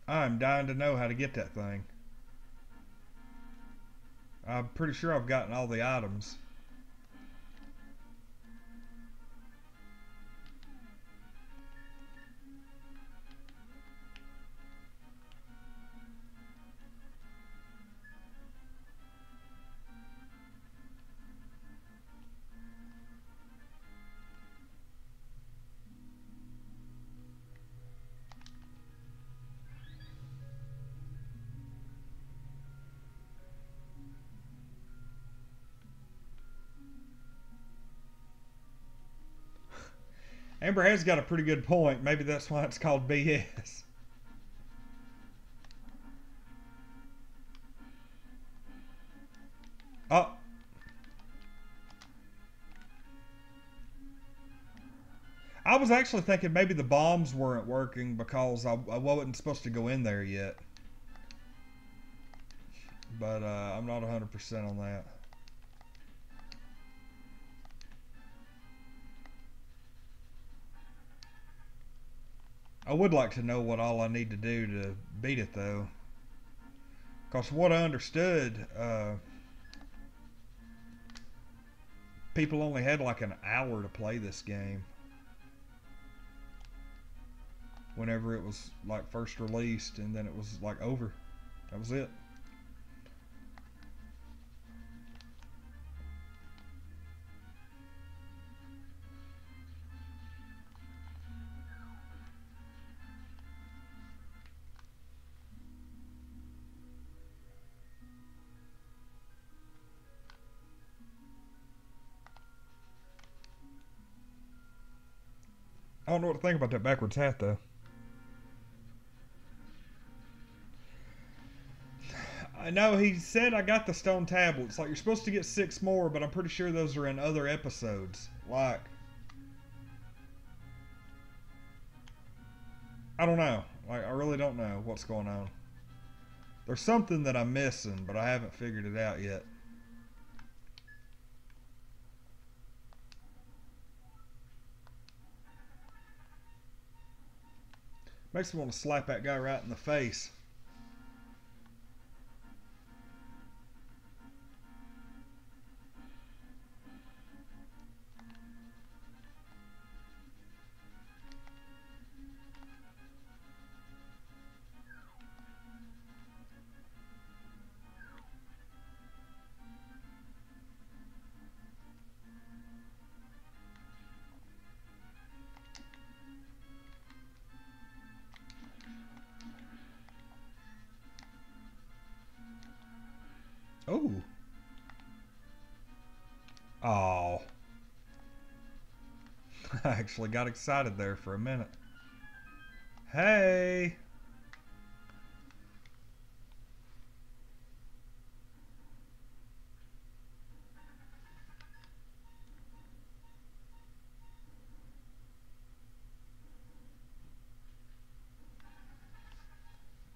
I'm dying to know how to get that thing. I'm pretty sure I've gotten all the items. Amber has got a pretty good point. Maybe that's why it's called BS. Oh. I was actually thinking maybe the bombs weren't working because I wasn't supposed to go in there yet. But I'm not 100% on that. I would like to know what all I need to do to beat it though. Because what I understood, people only had like an hour to play this game. Whenever it was like first released, and then it was like over. That was it. I don't know what to think about that backwards hat though. I know he said I got the stone tablets. Like you're supposed to get 6 more, but I'm pretty sure those are in other episodes. Like, I don't know. Like I really don't know what's going on. There's something that I'm missing, but I haven't figured it out yet. Makes me want to slap that guy right in the face. Oh. Oh. I actually got excited there for a minute. Hey.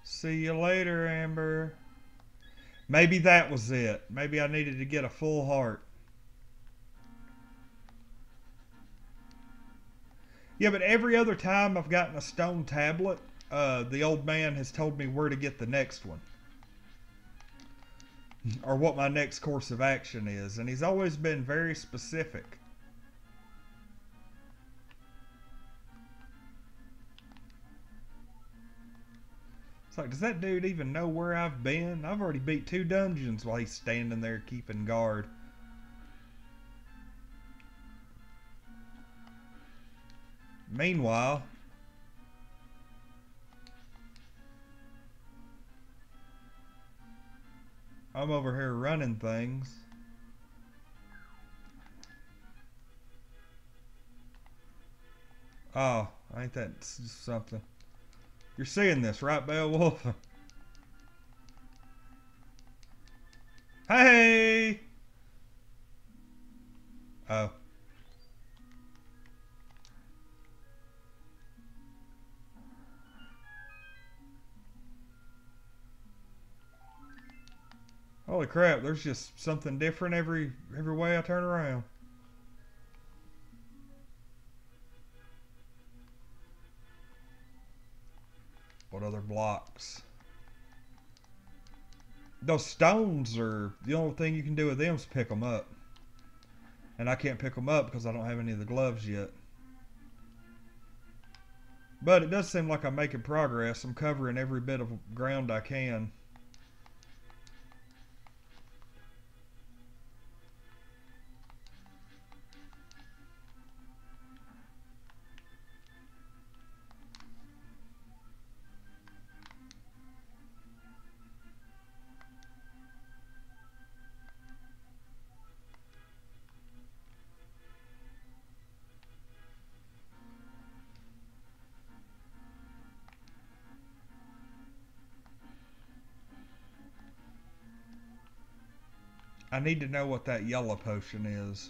See you later, Amber. Maybe that was it. Maybe I needed to get a full heart. Yeah, but every other time I've gotten a stone tablet, the old man has told me where to get the next one. Or what my next course of action is. And he's always been very specific. It's like, does that dude even know where I've been? I've already beat 2 dungeons while he's standing there keeping guard. Meanwhile, I'm over here running things. Oh, ain't that something? You're seeing this, right, Beowulf? Hey! Oh. Holy crap, there's just something different every way I turn around. What other blocks? Those stones are the only thing you can do with them is pick them up. And I can't pick them up because I don't have any of the gloves yet. But it does seem like I'm making progress. I'm covering every bit of ground I can. I need to know what that yellow potion is.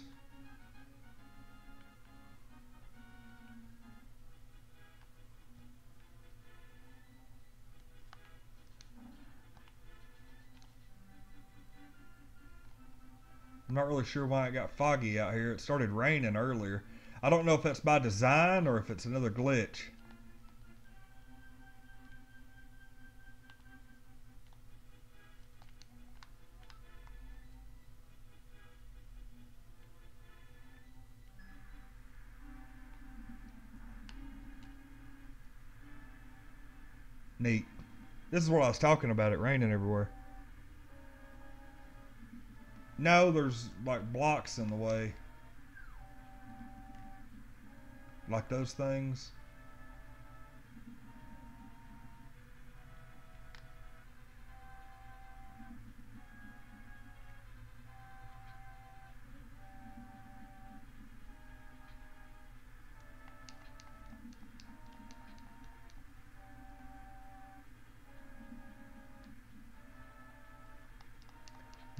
I'm not really sure why it got foggy out here. It started raining earlier. I don't know if that's by design or if it's another glitch. Neat. This is what I was talking about, it raining everywhere. No, there's like blocks in the way. Like those things.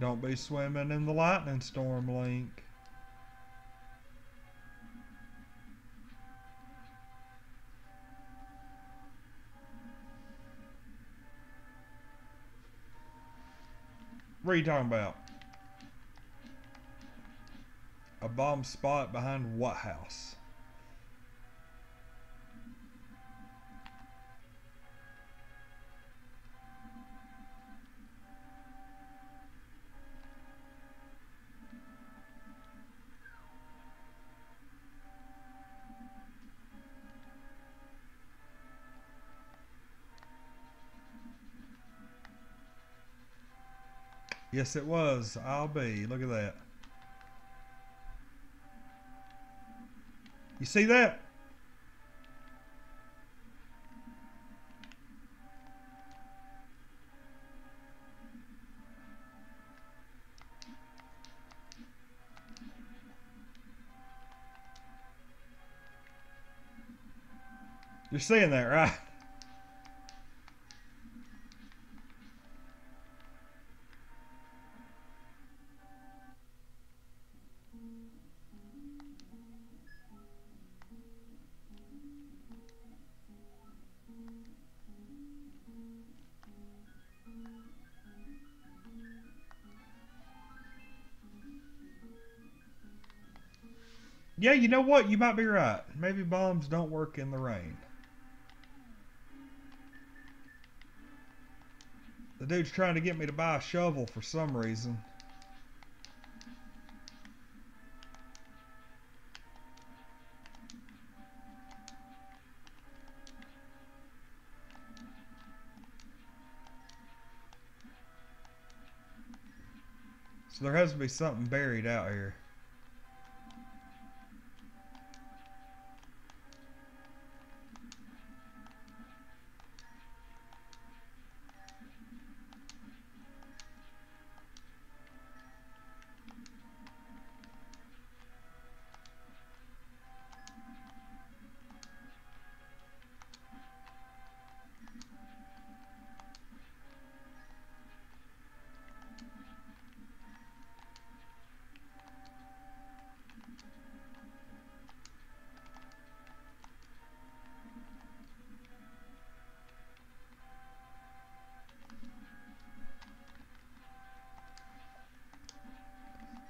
Don't be swimming in the lightning storm, Link. What are you talking about? A bomb spot behind what house? Yes, it was. I'll be. Look at that. You see that? You're seeing that, right? Yeah, you know what? You might be right. Maybe bombs don't work in the rain. The dude's trying to get me to buy a shovel for some reason. So there has to be something buried out here.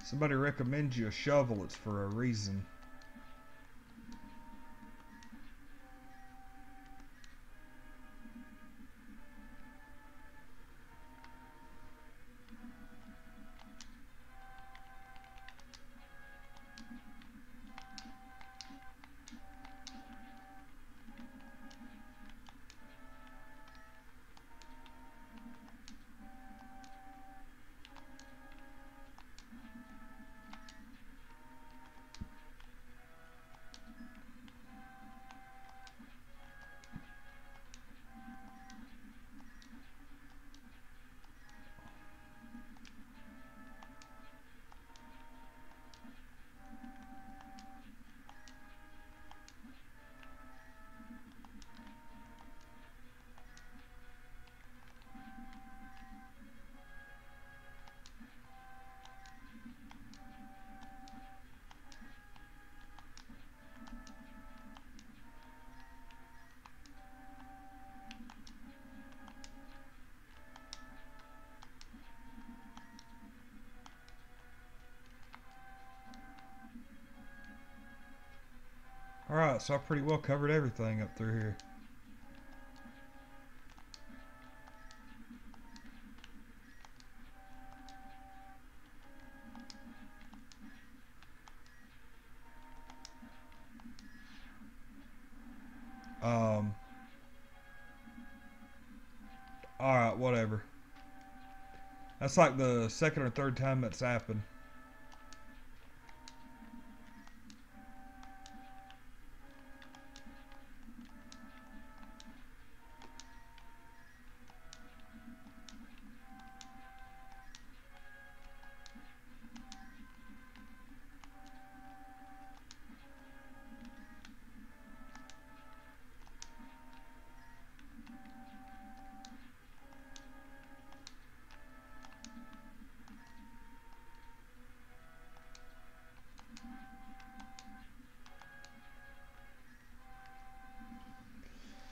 Somebody recommends you a shovel, it's for a reason. Alright, so I pretty well covered everything up through here. Alright, whatever. That's like the second or third time that's happened.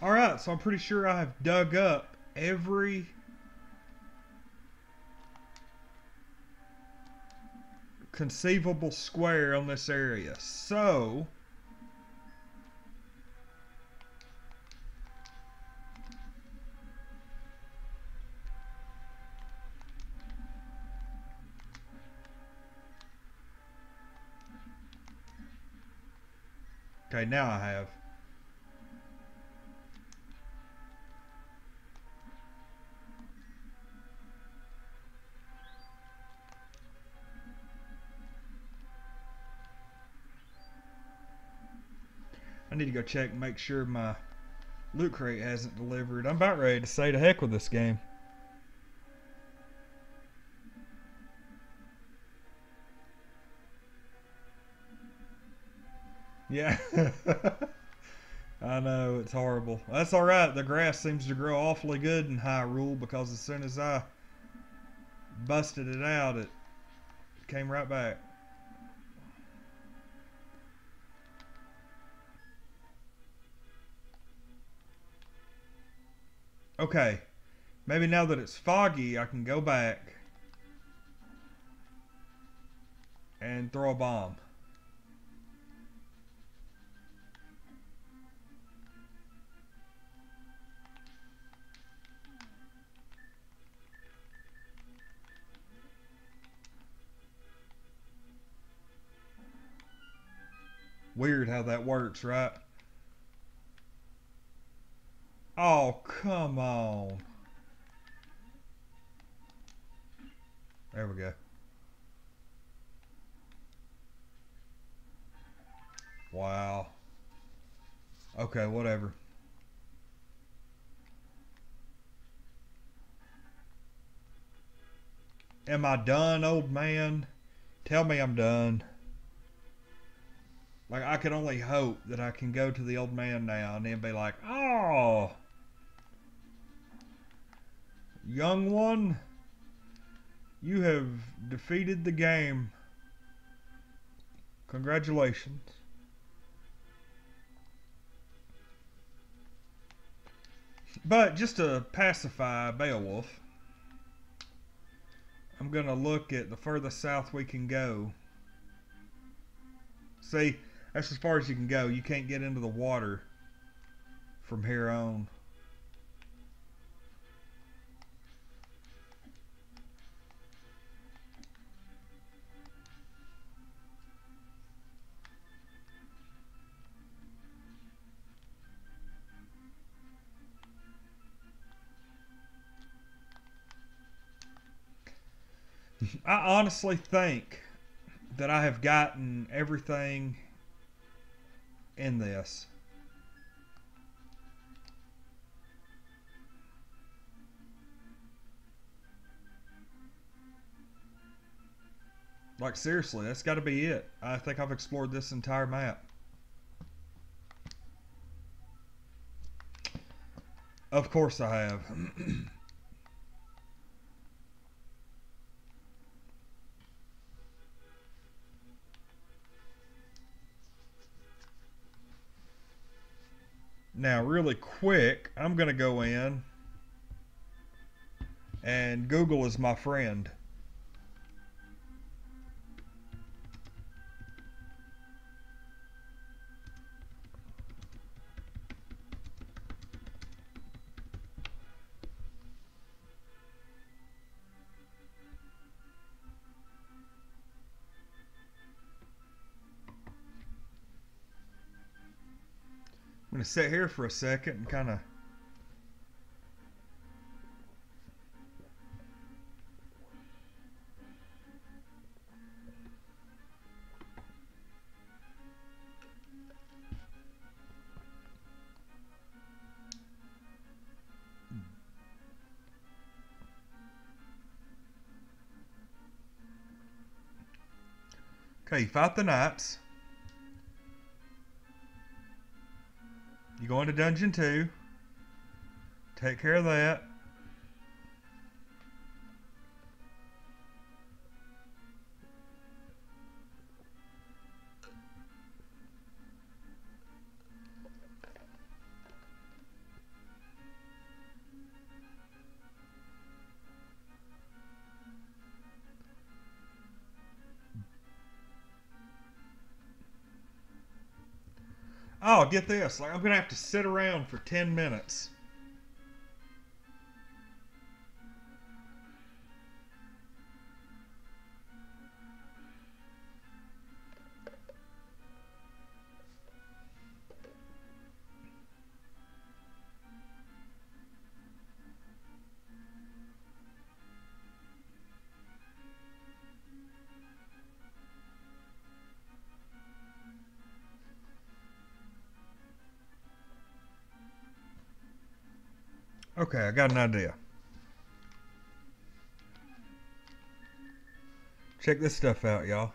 Alright, so I'm pretty sure I've dug up every conceivable square on this area. So, okay, now I have. I need to go check and make sure my loot crate hasn't delivered. I'm about ready to say to heck with this game. Yeah. I know, it's horrible. That's alright. The grass seems to grow awfully good in Hyrule because as soon as I busted it out, it came right back. Okay, maybe now that it's foggy, I can go back and throw a bomb. Weird how that works, right? Oh, come on. There we go. Wow. Okay, whatever. Am I done, old man? Tell me I'm done. Like, I can only hope that I can go to the old man now and then be like, oh, young one, you have defeated the game. Congratulations. But just to pacify Beowulf, I'm going to look at the furthest south we can go. See, that's as far as you can go. You can't get into the water from here on. I honestly think that I have gotten everything in this. Like, seriously, that's got to be it. I think I've explored this entire map. Of course I have. Now, really quick, I'm going to go in and Google is my friend. going to sit here for a second and kind of... Okay, you fight the knights. You go into dungeon 2. Take care of that. Oh, get this. Like, I'm going to have to sit around for 10 minutes. Okay, I got an idea. Check this stuff out, y'all.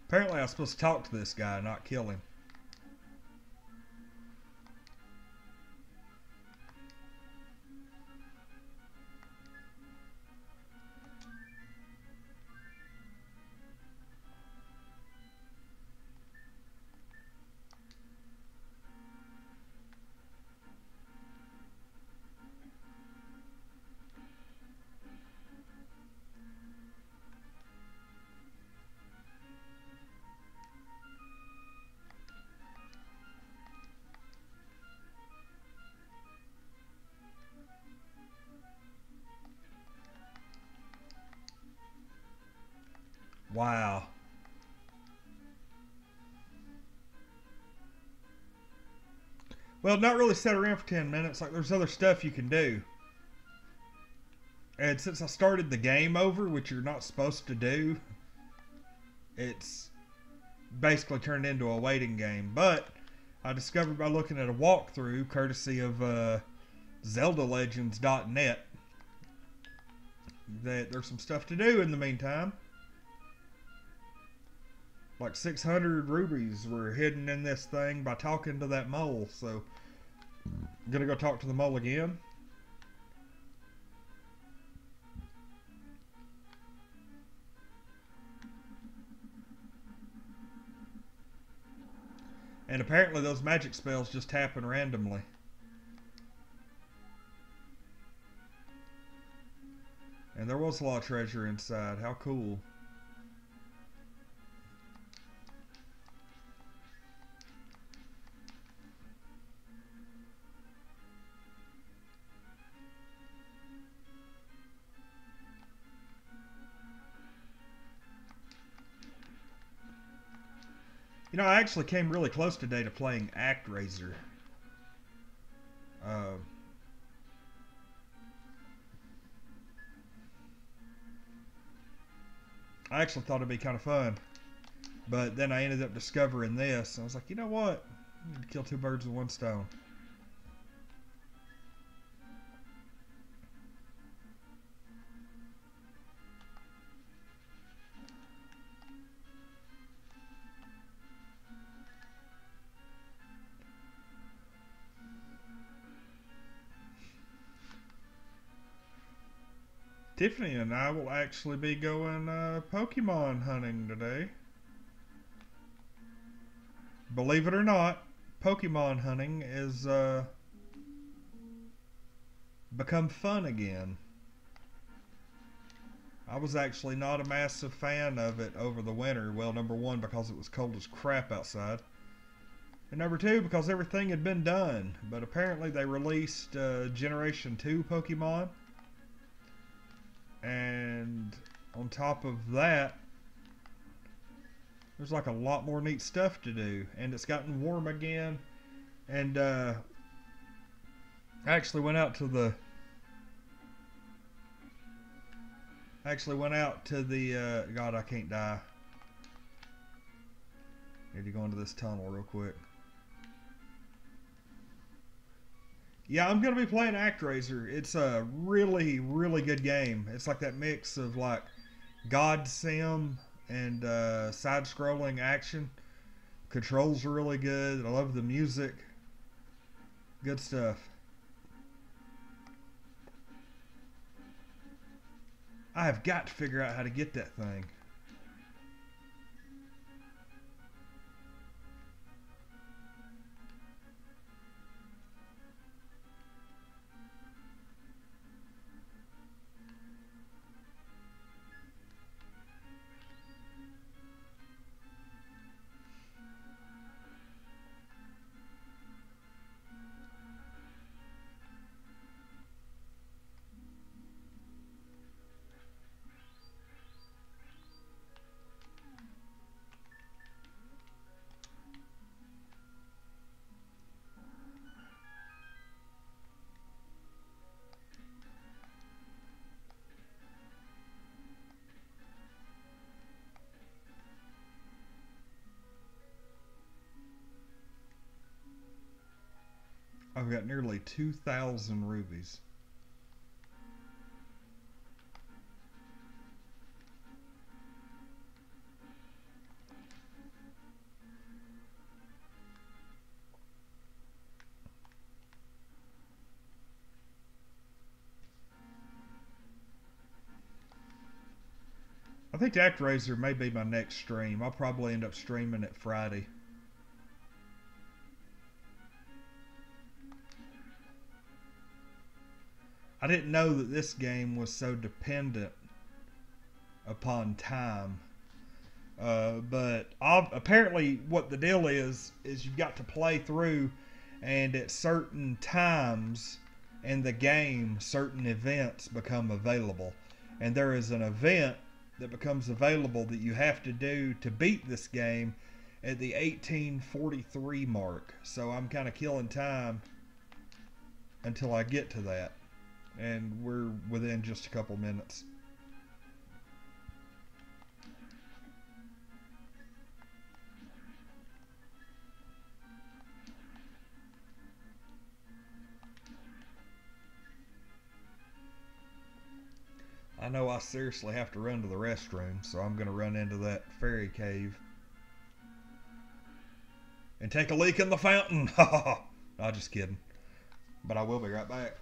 Apparently I was supposed to talk to this guy, not kill him. Wow. Well, not really sit around for 10 minutes. Like, there's other stuff you can do. And since I started the game over, which you're not supposed to do, it's basically turned into a waiting game. But I discovered by looking at a walkthrough, courtesy of ZeldaLegends.net, that there's some stuff to do in the meantime. Like 600 rubies were hidden in this thing by talking to that mole. So I'm gonna go talk to the mole again. And apparently those magic spells just happen randomly. And there was a lot of treasure inside. How cool. You know, I actually came really close today to playing ActRaiser. I actually thought it'd be kind of fun. But then I ended up discovering this. And I was like, you know what? I need to kill two birds with one stone. Tiffany and I will actually be going Pokemon hunting today. Believe it or not, Pokemon hunting is become fun again. I was actually not a massive fan of it over the winter. Well, number one, because it was cold as crap outside. And number two, because everything had been done. But apparently they released Generation 2 Pokemon. And on top of that, there's like a lot more neat stuff to do. And it's gotten warm again. And I actually went out to the God, I can't die. Need to go into this tunnel real quick. Yeah, I'm going to be playing ActRaiser. It's a really, really good game. It's like that mix of like God Sim and side-scrolling action. Controls are really good. I love the music. Good stuff. I have got to figure out how to get that thing. I've got nearly 2,000 rubies. I think ActRaiser may be my next stream. I'll probably end up streaming it Friday. I didn't know that this game was so dependent upon time. But apparently what the deal is you've got to play through, and at certain times in the game, certain events become available. And there is an event that becomes available that you have to do to beat this game at the 1843 mark. So I'm kind of killing time until I get to that. And we're within just a couple minutes. I know I seriously have to run to the restroom, so I'm going to run into that fairy cave and take a leak in the fountain. No, just kidding. But I will be right back.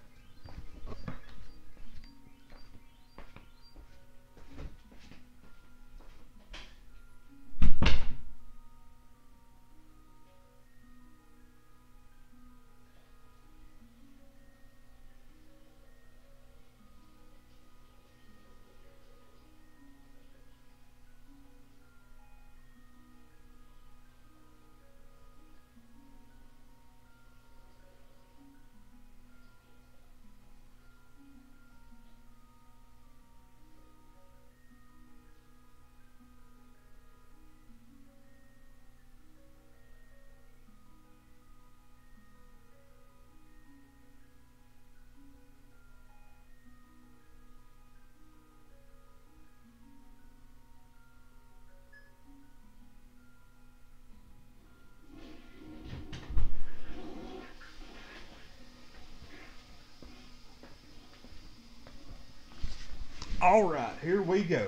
Alright, here we go.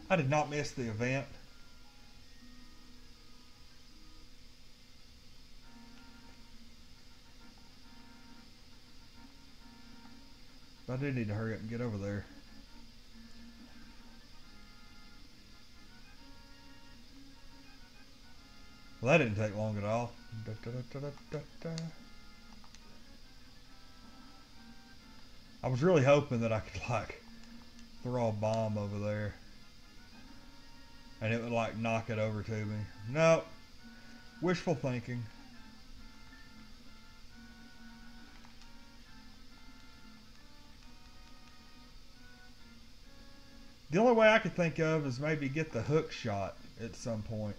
I did not miss the event. But I do need to hurry up and get over there. Well, that didn't take long at all. I was really hoping that I could, like, throw a bomb over there. and it would like knock it over to me. No, wishful thinking. The only way I could think of is maybe get the hook shot at some point.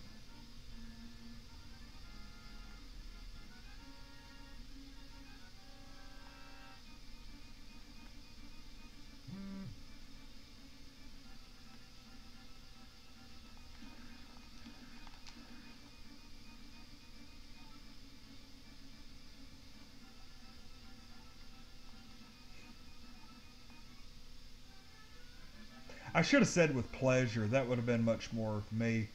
I should have said with pleasure. That would have been much more me.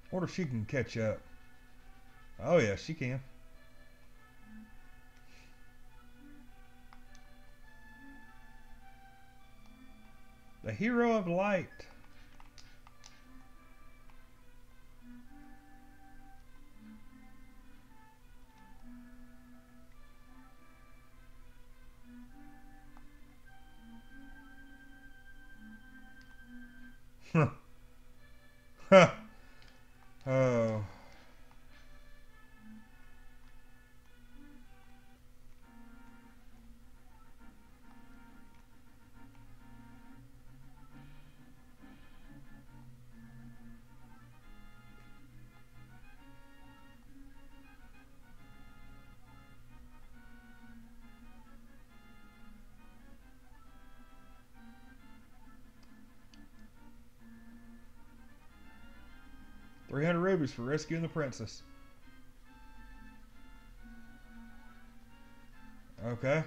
I wonder if she can catch up. Oh yeah, she can. The hero of light. Huh. Huh. Oh. $300 rubies for rescuing the princess. Okay.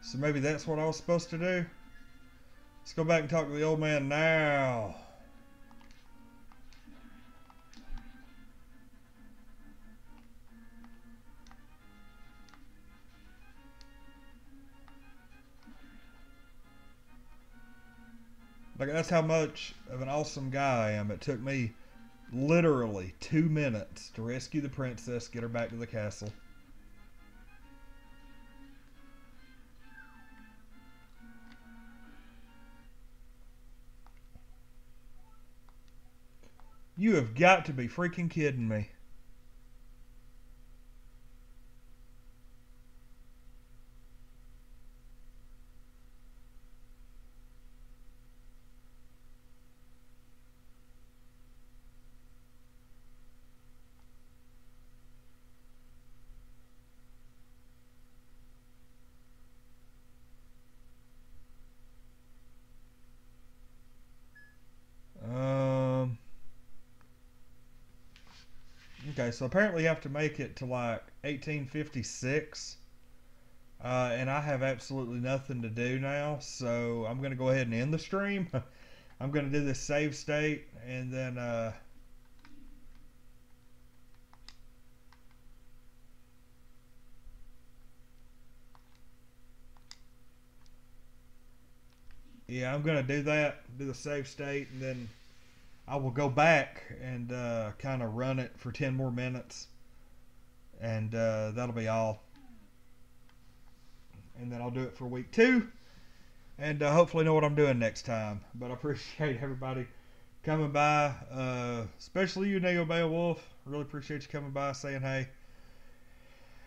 So maybe that's what I was supposed to do. Let's go back and talk to the old man now. Like, that's how much of an awesome guy I am. It took me literally 2 minutes to rescue the princess, get her back to the castle. You have got to be freaking kidding me. Okay, so apparently you have to make it to like 1856. And I have absolutely nothing to do now, so I'm going to go ahead and end the stream. I'm going to do this save state, and then yeah, I'm going to do that, do the save state, and then I will go back and kind of run it for 10 more minutes, and that'll be all. And then I'll do it for week 2, and hopefully know what I'm doing next time. But I appreciate everybody coming by, especially you, Neo Beowulf. Really appreciate you coming by, saying hey.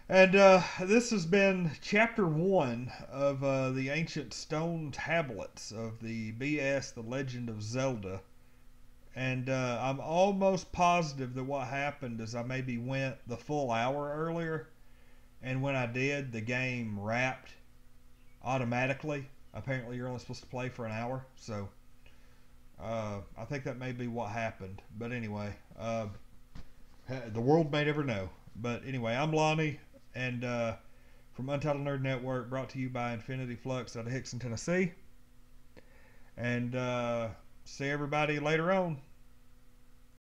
And this has been chapter 1 of the ancient stone tablets of the BS, The Legend of Zelda. And I'm almost positive that what happened is I maybe went the full hour earlier, and when I did, the game wrapped automatically. Apparently you're only supposed to play for an hour, so I think that may be what happened. But anyway, the world may never know. But anyway, I'm Lonnie, and from Untitled Nerd Network, brought to you by Infinity Flux out of Hickson, Tennessee. And see everybody later on.